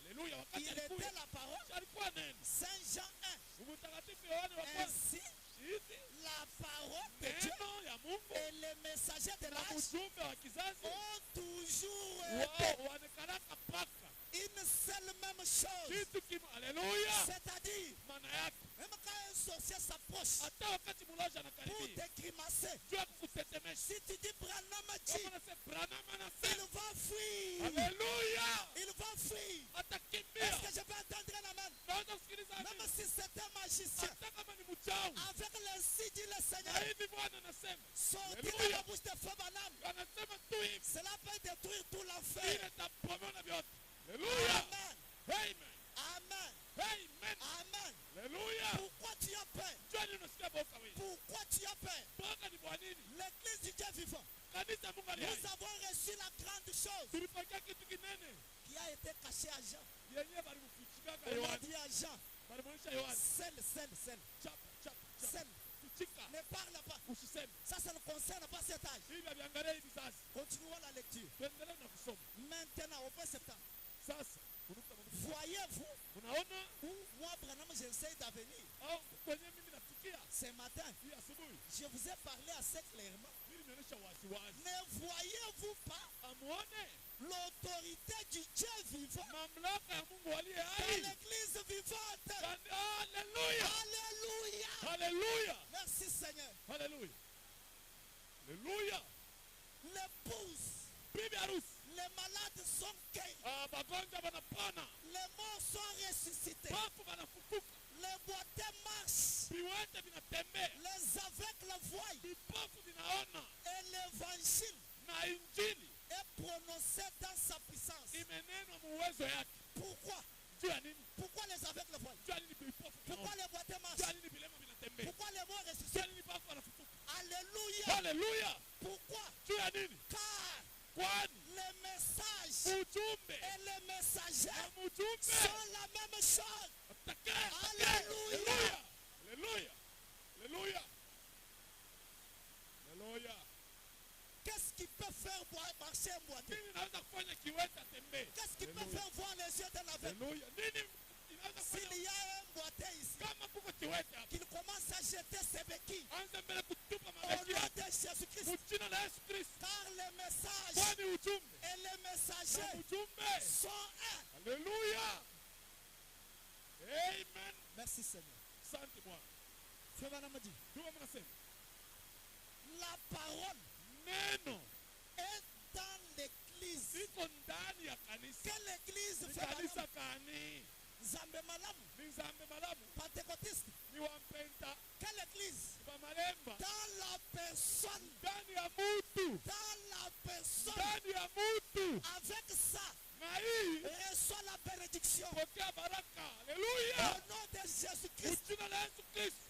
Haleluya. Wakati il était alikuya la parole. alikuwa neno. Saint Jean 1. Mtakatifu Yohane wa kwanza Ainsi, hivi la parole de Dieu neno ya Mungu et les messagers de na l'âge ujumbe wa kizazi ont toujours été wao wanakaraka paka une seule même chose. kitu kimo. Haleluya. C'est-à-dire, Maana yake même quand un sorcier s'approche hata wakati mulaji pour anakaribia te grimacer, juu ya kukutetemesha, si tu dis Branham dit, kama nasema Branham il anasema va fuir. haleluya, Il va fuir. Est-ce atakimbia. que je peux entendre un amen? Naweza kusikiliza Même amina. si c'est un magicien, Hata kama ni mchawi, avec l'ainsi dit le na Seigneur, hivi Bwana anasema, sorti de Alléluia. la bouche de feu Branham, anasema tu hivi, cela peut détruire tout ile l'enfer. tapomona vyote. Haleluya. Amen. Amen. Amen. Amen. Amen. Haleluya. Pourquoi tu as peur? Jua nini unasikia boka wewe? Pourquoi tu as peur? Boka ni kwa nini? L'église du Dieu vivant, Kanisa Mungu aliye. nous avons reçu la grande chose Tulipokea kitu kinene qui a été cachée à Jean. yenyewe balimfichikaka On a Yohana. dit à Jean, Balimwonyesha Yohana. seul. Chapa, chapa, chapa. Seul. Kuchika. Ne parle pas. Usiseme. Ça, ça ne concerne pas cet âge. Hivi aviangalia hivi sasa. Continuons la lecture. Tuendelee na kusoma. Maintenant, au point septembre. Sasa, kunuka mambo. Voyez-vous Unaona où moi, Branham, j'essaie d'avenir. au kwenye mimi nafikia Sikia, Ce matin, hii asubuhi je vous ai parlé assez clairement. nilionyesha waziwazi. Ne voyez-vous pas Amuone l'autorité du Dieu vivant mamlaka ya Mungu aliye dans hai. l'église vivante? Haleluya. Alléluia. Haleluya. Merci Seigneur. Haleluya. Haleluya. L'épouse, Bibi harusi. les malades sont guéris. Magonjwa wanapona. Les morts sont ressuscités. Wafu wanafufuka. Les boiteux marchent. Viwete vinatembea. Les aveugles voient. Vipofu vinaona. Et l'évangile Na injili est prononcé dans sa puissance. imenenwa muwezo yake. Pourquoi? Juu ya nini? Pourquoi les aveugles voient? Juu ya nini vipofu Pourquoi vinaona? les boiteux Juu ya marchent? nini vilema vinatembea? Pourquoi les morts Juu ya ressuscitent? nini wafu wanafufuka? Alléluia. Haleluya. Pourquoi? Juu ya nini? Car Kwani les messages ujumbe et les messagers na mjumbe sont la même chose. Haleluya. Haleluya. Haleluya. Haleluya. Qu'est-ce qui peut faire marcher un boiteux? Nini inaweza kufanya kiwete atembee? Qu'est-ce qui peut faire voir les yeux d'un aveugle? Haleluya. Nini inaweza S'il kufanya y a un boiteux ici, kama kuko kiwete hapa? qu'il commence à jeter ses béquilles Anza mbele kutupa au mabeki nom yake. de Jésus-Christ. Mjina la Yesu Kristo. Car les messages Kwani ujumbe et les na messagers mjumbe. sont un. Haleluya. Amen. Merci Seigneur. Asante Bwana. Frère Branham dit, Ndio mnasema. la parole Neno est dans l'église. liko ndani ya kanisa. Quelle église, Ni frère Branham? kanisa kani? Zambe Malamu, Ni Nzambe Malamu. Pentecôtiste. Ni Wampenta. Quelle église? Ni Bamalemba. Dans la personne. Ndani ya mutu. Dans la personne. Ndani ya mutu. Avec ça, Na hii reçoit la bénédiction. pokea baraka. Au Haleluya. nom de Jésus-Christ. Mjina la Yesu Kristo.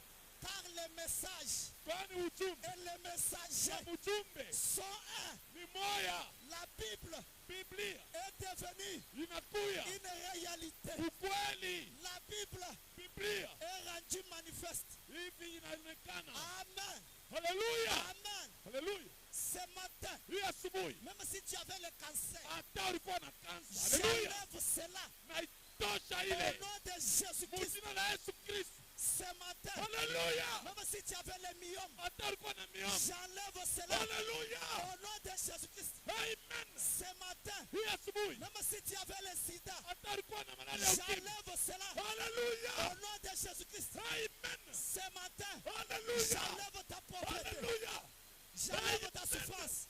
Car les messages Kwani ujumbe et les na messagers mjumbe sont un. ni moya. La Bible Biblia est devenue inakuya une réalité. ukweli. La Bible Biblia est rendue manifeste. hivi inaonekana. Amen. Haleluya. Amen. Haleluya. Ce matin, Hii asubuhi même si tu avais le cancer, hata ulikuwa na kansa. Haleluya. j'enlève cela Na itosha au ile. nom de Jésus-Christ. Mjina la Yesu Kristo. Ce matin, Haleluya. même si tu avais le myome, Hata ulikuwa na miomo. j'enlève cela Haleluya. au nom de Jésus-Christ. Amen. Ce matin, Hii asubuhi même si tu avais le sida, hata ulikuwa na malaria ya ukimwi. j'enlève cela Haleluya. au nom de Jésus-Christ. Amen. Ce matin, Haleluya. j'enlève ta pauvreté, Haleluya. j'enlève ta souffrance,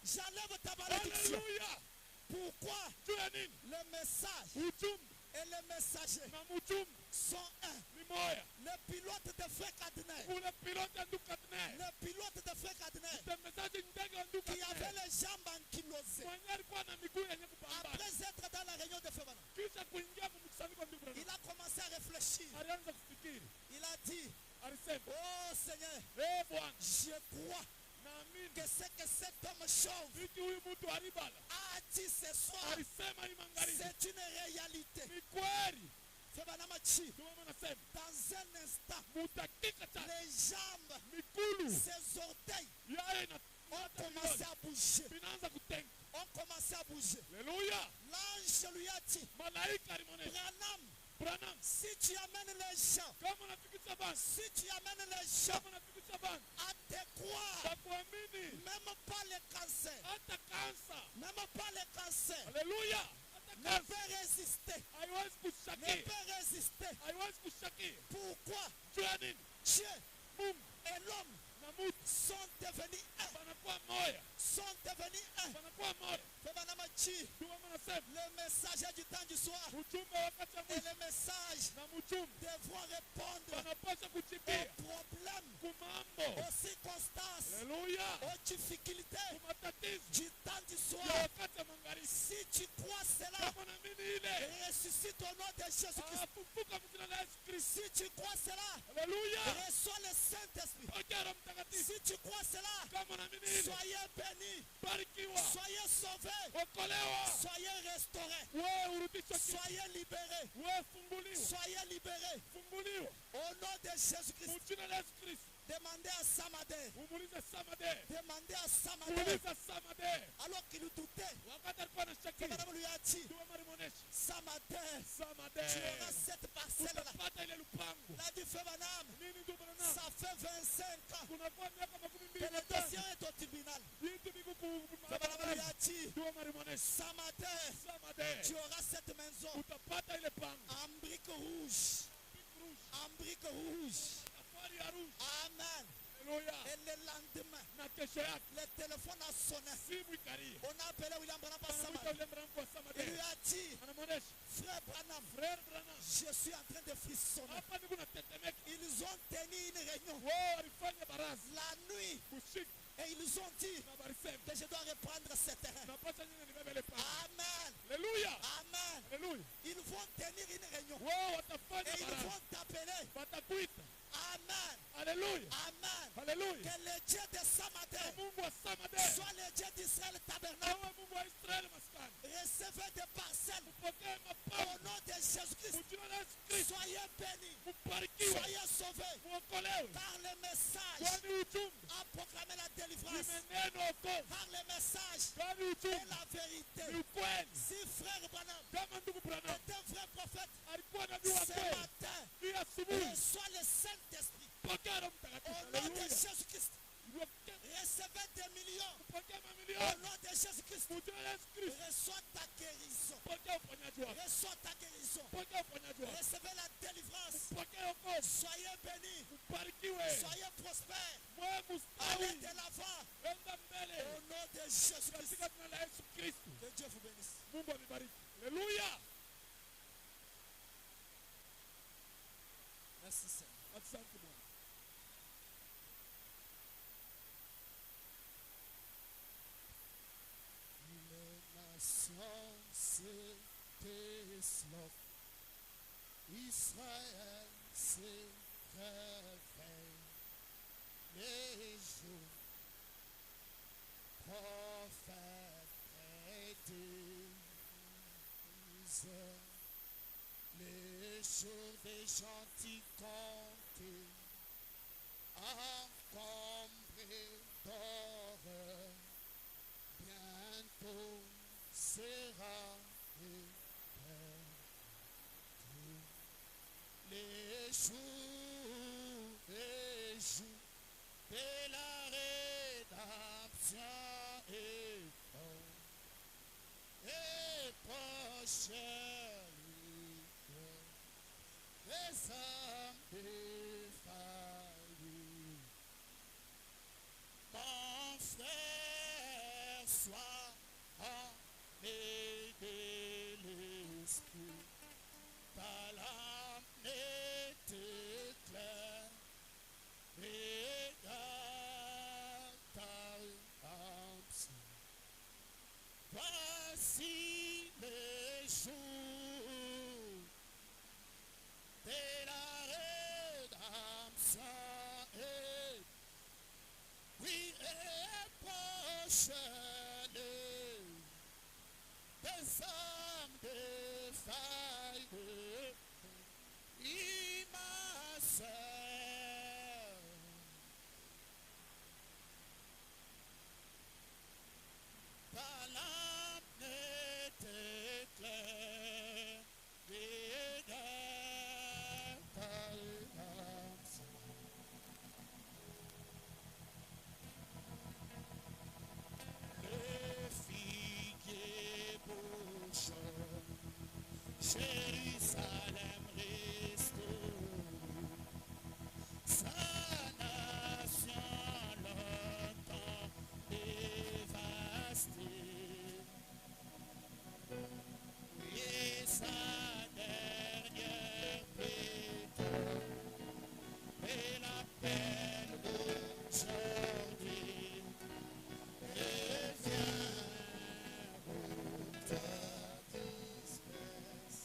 j'enlève ta malédiction. Haleluya. Pourquoi? Juu ya nini? Le message Ujumbe et les messagers na mjumbe sont un. ni moya. Le pilote de Frère Cadner, Ule piloti ya nduka tene. le pilote de Frère Cadner, Mtembezaji ndege wa nduka qui avait tene. les jambes ankylosées, Mwenye alikuwa na miguu yenye kupambana. après être dans la réunion de Févana, Kisha kuingia mkusanyiko wa ndugu il Branham. a commencé à réfléchir. Alianza kufikiri. Il a dit, Alisema, oh Seigneur, Bwana, je crois naamini que ce que cet homme chauve hiki huyu mtu alibala a dit ce soir, alisema hii magharibi c'est une réalité. ni kweli. Févana Machi, Ndio maana nasema dans un instant, mutakika cha les jambes, mikulu ses orteils yaye na ont commencé à bouger. vinaanza kutenga. Ont commencé à bouger. Haleluya. L'ange lui a dit, Malaika alimwonyesha Branham, Branham, si tu amènes les gens, kama unafikisha bangi, si tu amènes les gens kama unafikisha bangi, à te croire, takuamini même pas le cancer, hata kansa. même pas le cancer, Haleluya. Hata ne kansa peut résister, haiwezi ne kushakia, peut résister. haiwezi kushakia. Pourquoi? Juu ya nini? Dieu Mungu et l'homme na mutu sont devenus un, wanakuwa moya, sont devenus un. wanakuwa moya. Févana Machi, Ndio maana nasema le messager du temps du soir ujumbe wakati wa et mwisho les messages na mjumbe devront répondre wanapaswa aux kujibia problèmes, kumambo. aux circonstances, Haleluya. aux difficultés Kumatatizo du temps du ya soir. wakati wa magharibi. Si tu crois cela, Kama naamini ile ressuscite au nom de Jésus-Christ. afufuka mjina la Yesu Kristo. Si tu crois cela, Haleluya. reçois le Saint-Esprit. Pokea Roho Mtakatifu. Si tu crois cela, Kama naamini ile soyez bénis, barikiwa, soyez sauvés, okolewa, soyez restaurés, wewe urudishwe kitu, soyez libérés, wewe funguliwa, soyez libérés. funguliwa Au nom de Jésus-Christ, mjina la Yesu Kristo. demandez à Samadé, Umuulize Samade, demandez à Samadé, muulize Samade. alors qu'il doutait, Wakati alikuwa anashakia, Madame lui a dit, ndio marimuonesha Samadé, Samade, tu auras cette parcelle-là. utapata ile lupango. Il a dit, Feu Madame, Nini ndio Branham? 25 ans kunakuwa miaka makumi que mbili le na dossier tano est au tribunal. vitu viko Fabalabayati, ndio marimonesi ce matin, samade tu auras cette maison utapata ile pango en brique rouge. En brique rouge. safari ya rushi. Amen. Haleluya. Et le lendemain, Na kesho yake le téléphone a sonné. simu ikalia. On a appelé William Branham par Anamuita Samad. yule mrango wa Il samade. lui a dit, Anamwonesha frère Branham, Frère Branham, je suis en train de frissonner. hapa niko natetemeka. Ils ont tenu une réunion Wao walifanya baraza la nuit usiku et ils ont dit na barisema que je dois reprendre ce terrain. napata nyinyi nibebe ile pango. Amen. Haleluya. Amen. Haleluya. Ils vont tenir une réunion Wao et watafanya ils baraza. vont t'appeler. Watakuita. Amen. Haleluya. Amen. Haleluya. Que le Dieu de Samad Na Mungu wa samade soit le Dieu d'Israël tabernacle. awe Mungu wa Israeli maskani. Recevez des parcelles Mpokee au mapango nom de Jésus-Christ. mjina la Yesu Kristo. Soyez bénis. Mbarikiwe. Soyez sauvés Muokolewe. par le message Kwani ujumbe à proclamer la délivrance. imeneno wokovu. Par le message Kwani et ujumbe la vérité. ni ukweli. Si frère Branham Kama ndugu Branham est un vrai prophète, alikuwa nabii wa ce kweli, matin, hii asubuhi reçois le Saint-Esprit. pokea Roho Au Mtakatifu. nom de Haleluya. Jésus-Christ, Pokea- recevez des millions. Pokea Au mamilioni. nom de Jésus-Christ, Mjina la Yesu Kristo. reçois ta guérison. Pokea uponyaji wako. Reçois ta guérison. Pokea uponyaji wako. Recevez la délivrance. Pokea wokovu. Soyez bénis. Mbarikiwe. Soyez prospères. Mwe Allez mustawi. de l'avant. Enda mbele. Au nom de Jésus-Christ. Katika jina la Yesu Kristo. Que Dieu vous bénisse. Mungu amebariki. Haleluya. Merci Seigneur. Asante Bwana. Les nations se développent, Israël se réveille, les jours prophètes prédisent, les jours des gentils comptés, encombrés d'horreur. Bientôt sera éteint les jours de la rédemption et prochaine les hommes défaillis. Mon frère, sois armé de l'esprit, ta lampe est éclairée, regarde ta rédemption. Voici les jours de la rédemption et oui, et prochaine des hommes défaillés, ma sœur, ta lampe n'était claire, regarde ta rédemption. Le figuier bouchonne, Jérusalem restaurée, sa nation longtemps dévastée, et sa dernière pétale, et l'appel aujourd'hui. Reviens, ta disperse.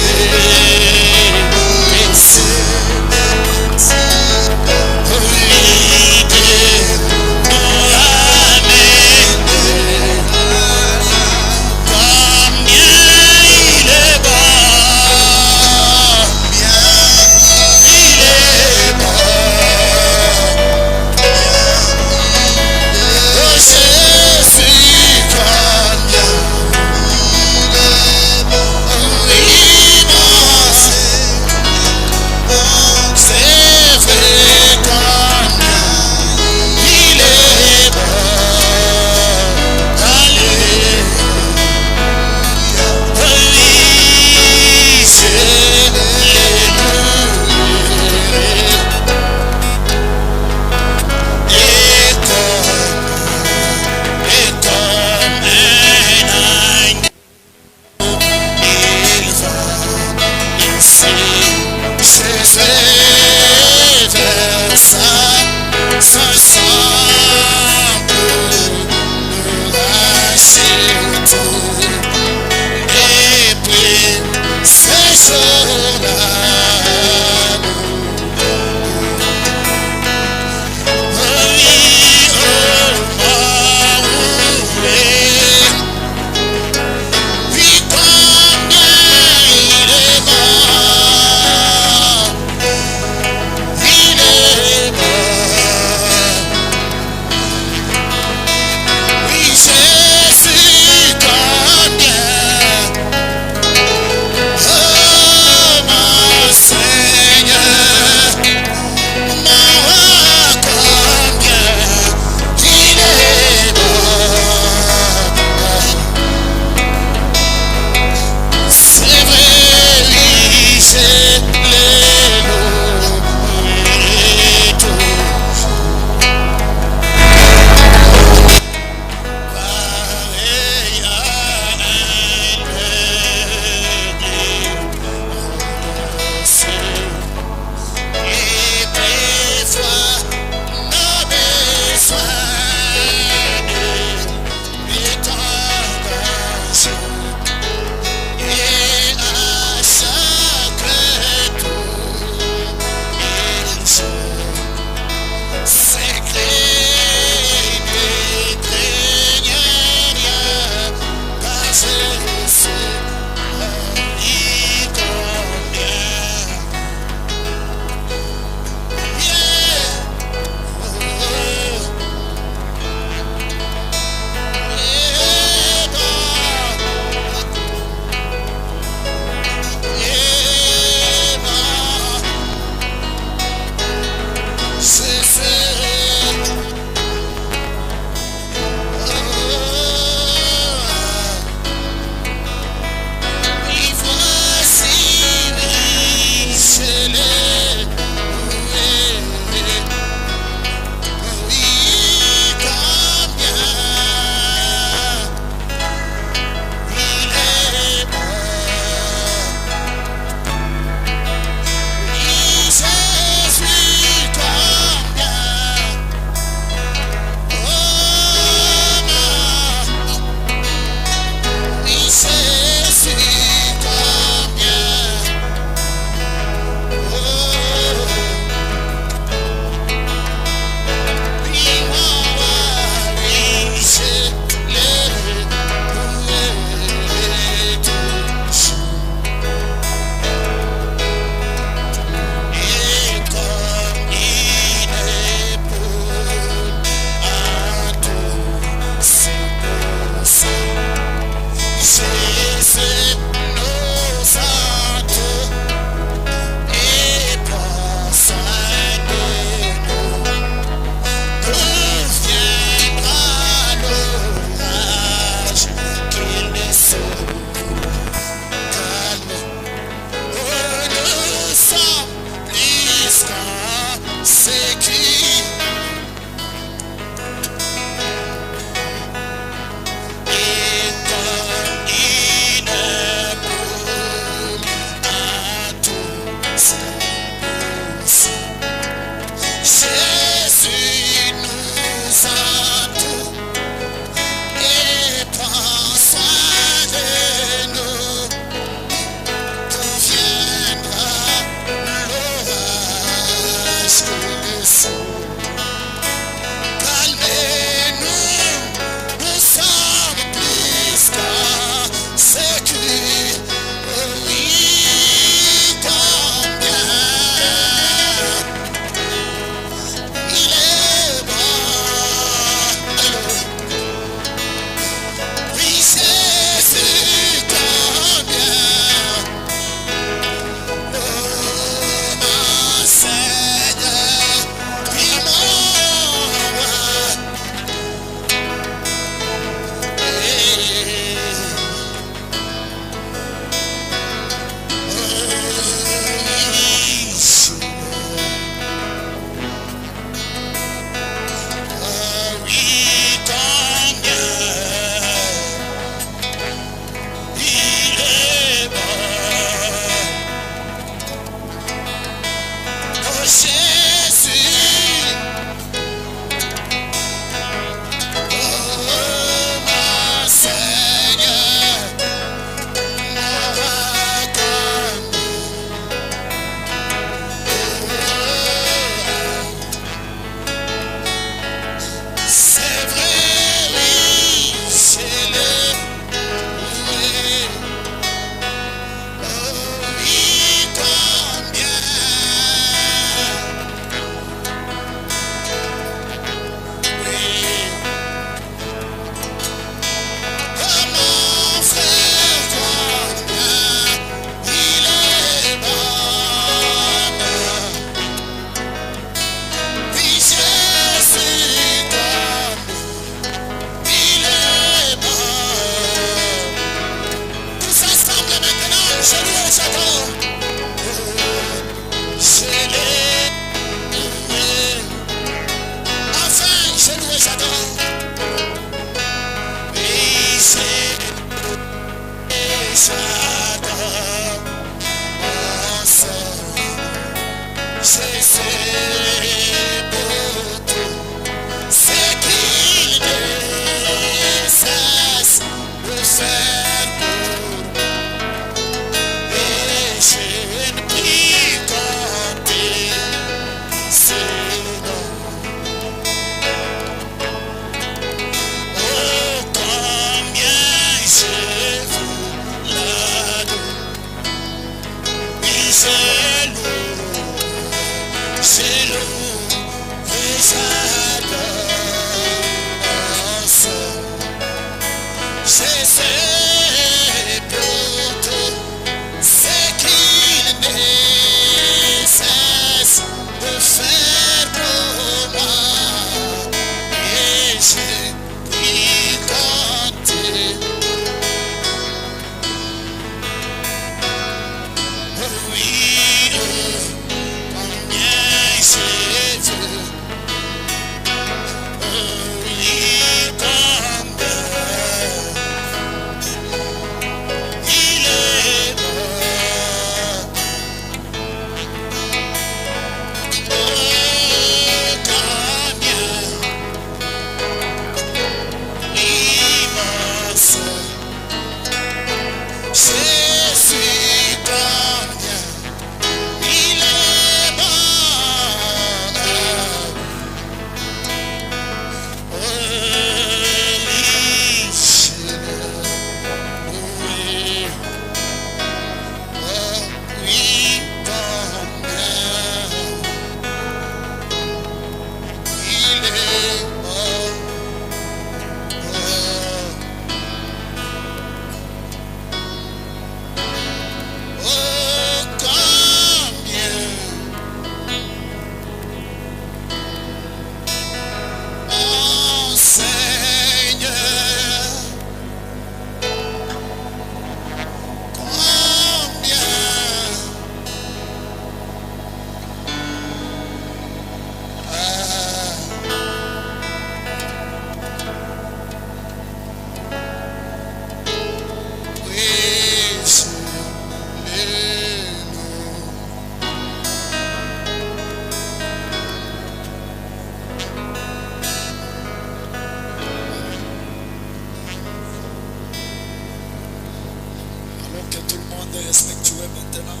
de respectueux maintenant.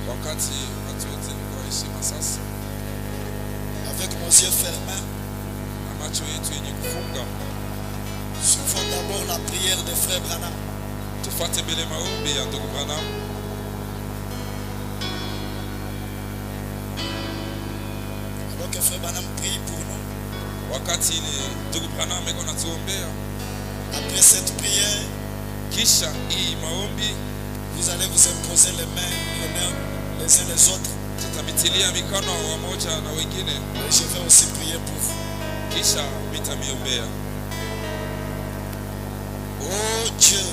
wakati watu wote ni kwa heshima sasa, Avec nos yeux fermés, na macho yetu yenye kufunga, suivons d'abord la prière de Frère Branham. tufuate mbele maombi ya ndugu Branham. Alors que Frère Branham prie pour nous, Wakati ile ndugu Branham iko natuombea, après cette prière, kisha hii maombi vous allez vous imposer les mains les uns les autres. tutamitilia mikono wamoja na wengine, Et je vais aussi prier pour vous. kisha mitamiombea. Oh Dieu,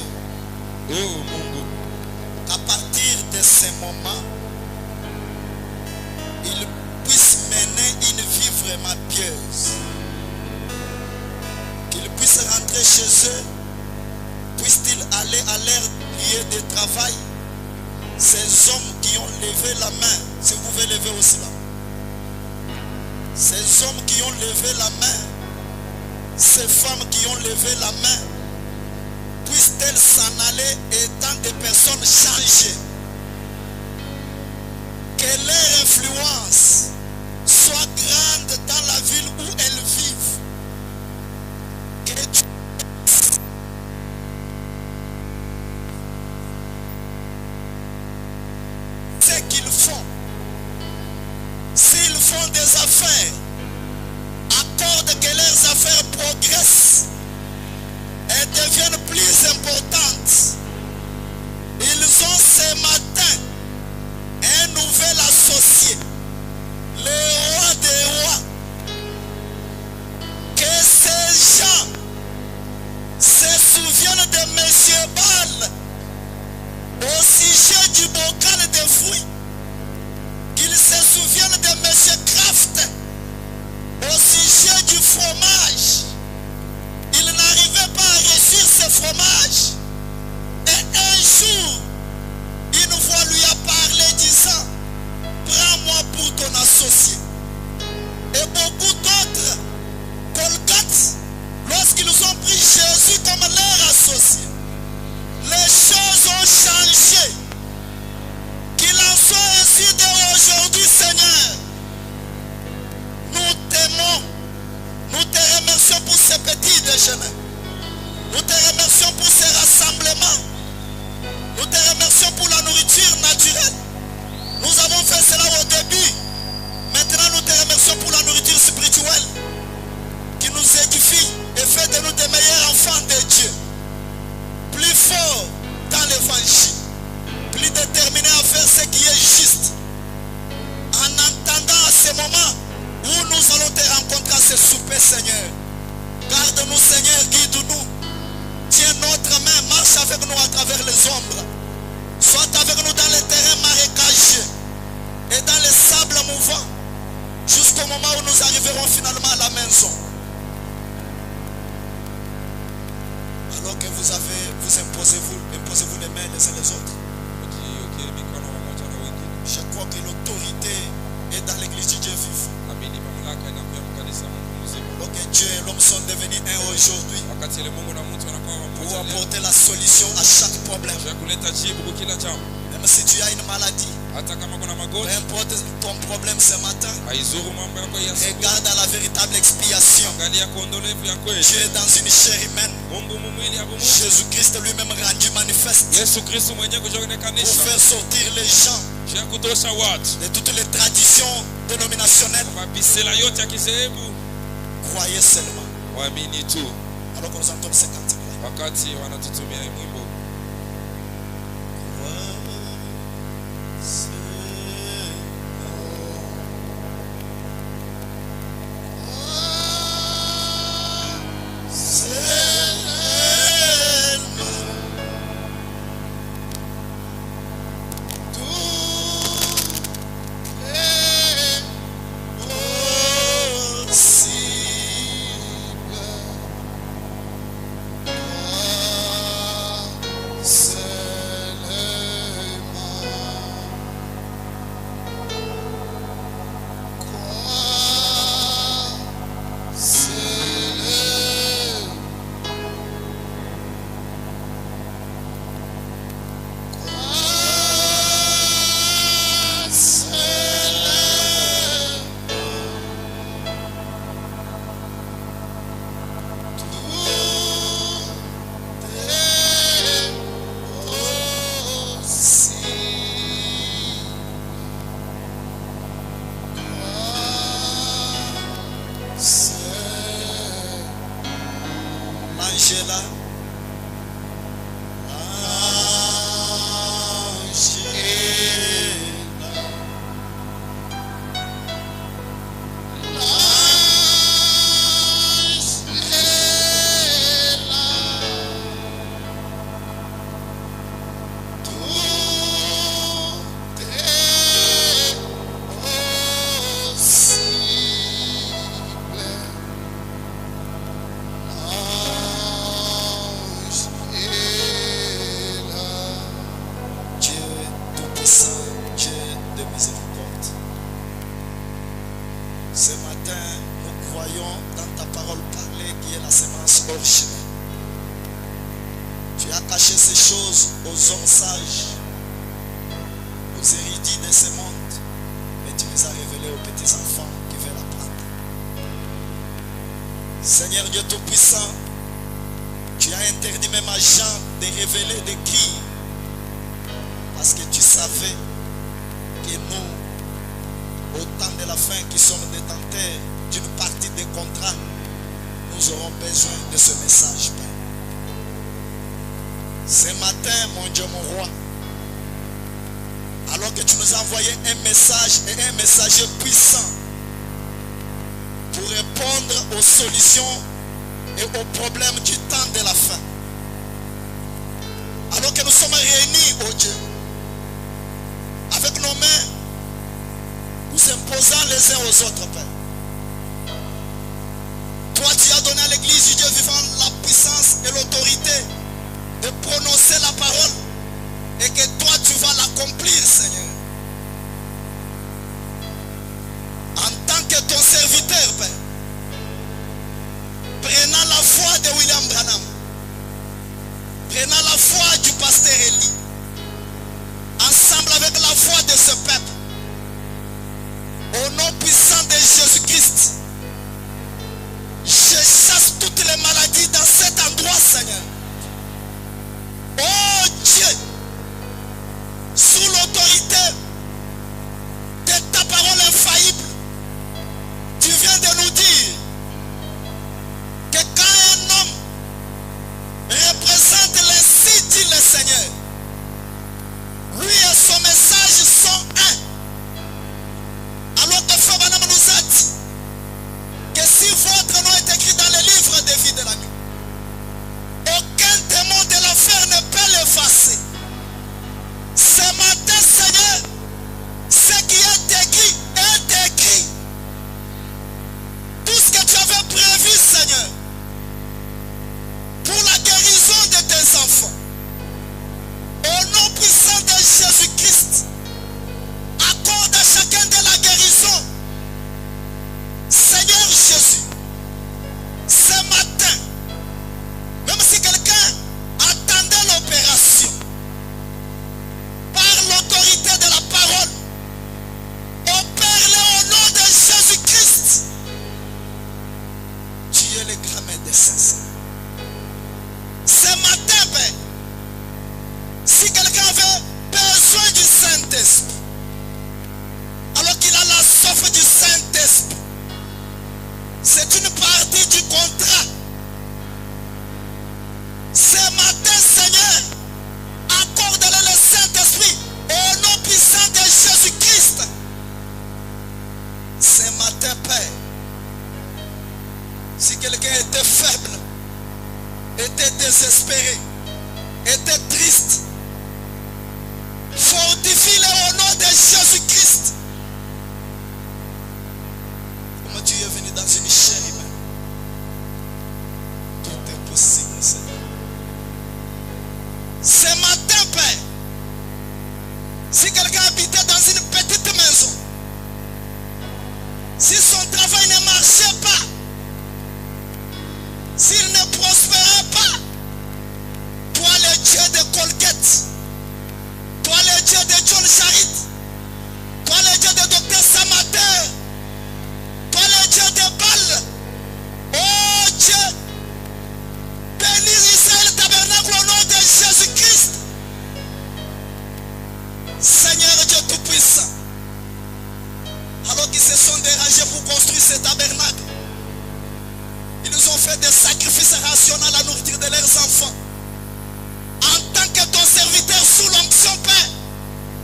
Oh Mungu, à partir de ce moment, ils puissent mener une vie vraiment pieuse. Qu'ils puissent rentrer chez eux. Puissent-ils aller à leur lieu de travail? Ces hommes qui ont levé la main, si vous pouvez lever aussi là. Ces hommes qui ont levé la main, ces femmes qui ont levé la main, puissent-elles s'en aller étant des personnes changées? Que leur influence soit grande dans la ville où elles vivent. Que ce qu'ils font, s'ils font des affaires, accorde que leurs affaires progressent et deviennent plus importantes. Ils ont ce matin un nouvel associé, le roi des rois. Que ces gens se souviennent de M. Ball au sujet du bocal de fruits, qu'ils se souviennent de M. Kraft au sujet du fromage. Il n'arrivait pas à réussir ce fromage. Et un jour, une voix lui a parlé disant, prends-moi pour ton associé. Et beaucoup d'autres, Colgate, lorsqu'ils ont pris Jésus comme leur associé, les choses ont changé. Qu'il en soit ainsi dès aujourd'hui, Seigneur. Nous t'aimons. Nous te remercions pour ces petits déjeuners. Nous te remercions pour ces rassemblements. Nous te remercions pour la nourriture naturelle. Nous avons fait cela au début. Maintenant, nous te remercions pour la nourriture spirituelle qui nous édifie et fait de nous des meilleurs enfants de Dieu. Plus forts dans l'évangile. Plus déterminés à faire ce qui est juste. En entendant à ce moment où nous allons te rencontrer à ce souper, Seigneur. Garde-nous, Seigneur, guide-nous. Tiens notre main, marche avec nous à travers les ombres. Sois avec nous dans les terrains marécageux et dans les sables mouvants, jusqu'au moment où nous arriverons finalement à la maison. Alors que vous imposez-vous les mains les uns les autres. Je crois que l'autorité est dans l'église du Dieu vivant. Alors que Dieu et l'homme sont devenus un aujourd'hui pour apporter la solution à chaque problème. Même si tu as une maladie, peu importe ton problème ce matin, regarde à la véritable expiation. Dieu est dans une chair humaine. Jésus-Christ lui-même rendu manifeste pour faire sortir les gens de toutes les traditions dénominationnelles. Croyez seulement. Alors qu'on nous entend ce cantique-là. Tu as caché ces choses aux hommes sages, aux érudits de ce monde, mais tu les as révélées aux petits enfants qui veulent apprendre. Seigneur Dieu Tout-Puissant, tu as interdit même à Jean de révéler, d'écrire, parce que tu savais que nous, au temps de la fin qui sommes détenteurs d'une partie des contrats, nous aurons besoin de ce message, Père. Ce matin, mon Dieu, mon roi, alors que tu nous as envoyé un message et un messager puissant pour répondre aux solutions et aux problèmes du temps de la fin. Alors que nous sommes réunis, oh Dieu, avec nos mains, nous imposant les uns aux autres, Père. Toi, tu as donné à l'église du Dieu vivant la puissance et l'autorité de prononcer la parole et que toi, tu vas l'accomplir, Seigneur. En tant que ton serviteur, Père, prenant la foi de William Branham, prenant la foi du pasteur Eli, ensemble avec la foi de ce peuple, au nom puissant de Jésus-Christ, je chasse toutes les maladies dans cet endroit, Seigneur. Oh Dieu, sous l'autorité de ta parole infaillible, tu viens de nous dire que quand un homme représente l'insi, dit le Seigneur, lui et son message sont un. Alors que Frère Branham nous a dit que si votre nom est écrit dans le livre de vie de la nuit, aucun démon de l'enfer ne peut l'effacer. Ce matin, Seigneur, ce qui est écrit est écrit. Tout ce que tu avais prévu, Seigneur, pour la guérison de tes enfants, au nom puissant de Jésus-Christ, accorde à chacun de la guérison. Seigneur Jésus, ce matin, même si quelqu'un attendait l'opération, par l'autorité de la parole, opère-le au nom de Jésus-Christ. Tu es le grand médecin. Ce matin, Père, si quelqu'un avait besoin du Saint-Esprit, alors qu'il a la soif du Saint-Esprit, c'est une partie du contrat. Ce matin, Seigneur, accorde-le le Saint-Esprit au nom puissant de Jésus-Christ. Ce matin, Père, si quelqu'un était faible, était désespéré, était triste, fortifie-le au nom de Jésus-Christ. Comment tu es venu dans une chair humaine? Tout est possible, Seigneur. Ce matin, Père, si quelqu'un habitait dans une petite maison, si son travail ne marchait pas, s'il ne prospérait pas, toi le Dieu de Colgate, toi le Dieu de John Charit, toi le Dieu de Dr Samater, toi le Dieu de Baal, oh Dieu, bénis Israël tabernacle au nom de Jésus-Christ. Seigneur Dieu Tout-Puissant, alors qu'ils se sont dérangés pour construire ce tabernacle, ils nous ont fait des sacrifices rationnels à la nourriture de leurs enfants. En tant que ton serviteur sous l'onction, Père,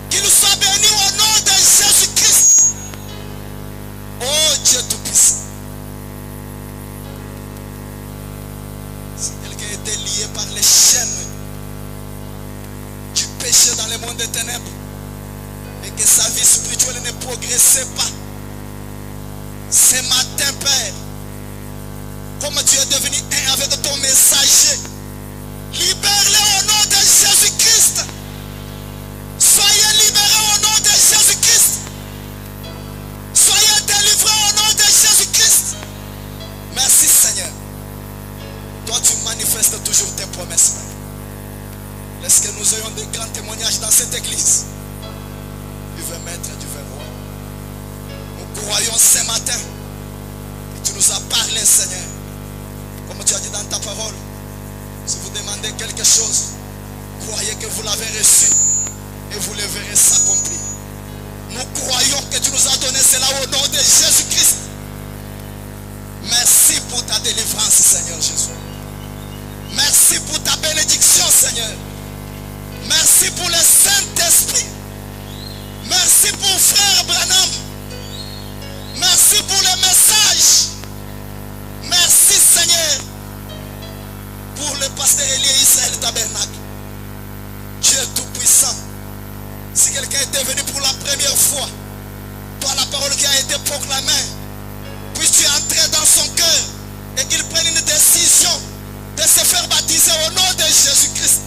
qu'il soit béni au nom de Jésus-Christ. Oh Dieu Tout-Puissant. Si quelqu'un était lié par les chaînes du péché dans le monde des ténèbres et que sa vie spirituelle ne progressait pas, ce matin, Père, comme tu es devenu un avec ton messager, libère-les au nom de Jésus-Christ. Soyez libérés au nom de Jésus-Christ. Soyez délivrés au nom de Jésus-Christ. Merci Seigneur. Toi tu manifestes toujours tes promesses, Père. Laisse que nous ayons de grands témoignages dans cette église. Tu veux maître, tu veux roi. Nous croyons ce matin que tu nous as parlé, Seigneur. Comme tu as dit dans ta parole, si vous demandez quelque chose, croyez que vous l'avez reçu et vous le verrez s'accomplir. Nous croyons que tu nous as donné cela au nom de Jésus-Christ. Merci pour ta délivrance, Seigneur Jésus. Merci pour ta bénédiction, Seigneur. Merci pour le Saint-Esprit. Merci pour frère Branham. Merci pour le message. Merci, Seigneur, pour le pasteur Elie Israël Tabernacle. Dieu tout-puissant. Si quelqu'un était venu pour la première fois, toi la parole qui a été proclamée, puisses-tu entrer dans son cœur et qu'il prenne une décision de se faire baptiser au nom de Jésus-Christ.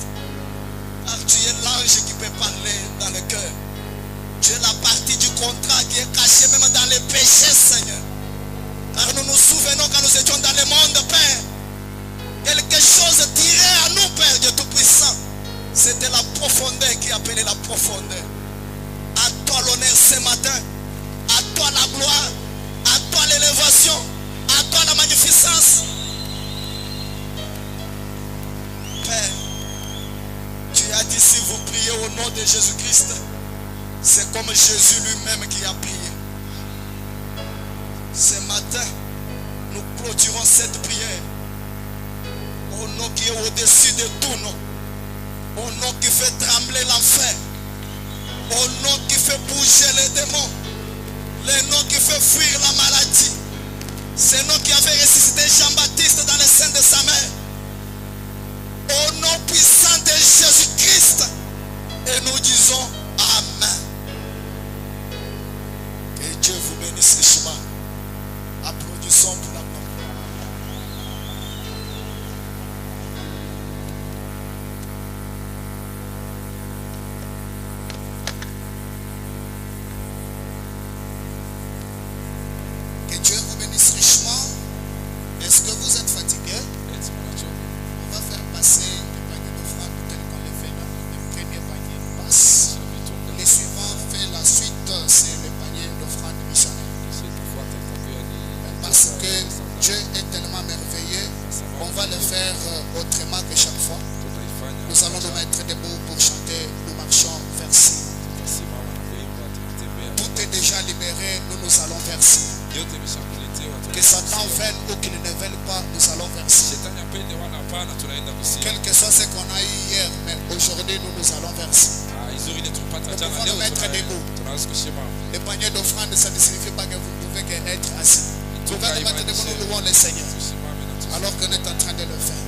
Car tu es l'ange qui peut parler dans le cœur. Tu es la partie du contrat qui est cachée même dans les péchés, Seigneur. Car nous nous souvenons quand nous étions dans le monde, Père, quelque chose tirait à nous, Père Dieu Tout-Puissant. C'était la profondeur qui appelait la profondeur. À toi l'honneur ce matin. À toi la gloire. À toi l'élévation. À toi la magnificence. Père, tu as dit si vous priez au nom de Jésus-Christ, c'est comme Jésus lui-même qui a prié. Ce matin, nous clôturons cette prière au nom qui est au-dessus de tout nom. Au nom qui fait trembler l'enfer. Au nom qui fait bouger les démons. Le nom qui fait fuir la maladie. C'est le nom qui avait ressuscité Jean-Baptiste dans le sein de sa mère. Au nom puissant de Jésus-Christ. Et nous disons Amen. Que Dieu vous bénisse richement. Applaudissons pour la gloire. Que Dieu vous bénisse richement. Est-ce que vous êtes fatigué? On va faire passer le panier d'offrande tel qu'on le fait là. Le premier panier passe. Les suivants fait la suite, c'est le panier d'offrande missionnaire. Parce que Dieu est tellement merveilleux, on va le faire autrement que chaque fois. Nous allons nous mettre debout pour chanter. Nous marchons vers Sion. Tout est déjà libéré, nous allons vers Sion. Que Satan veuille ou qu'il ne veuille pas, nous allons vers Sion. Quel que soit ce qu'on a eu hier, mais aujourd'hui nous allons vers Sion. Nous pouvons nous mettre debout. Le panier d'offrande, ça ne signifie pas que vous ne pouvez qu'être assis. Nous pouvons nous mettre debout, nous louons le Seigneur alors qu'on est en train de le faire.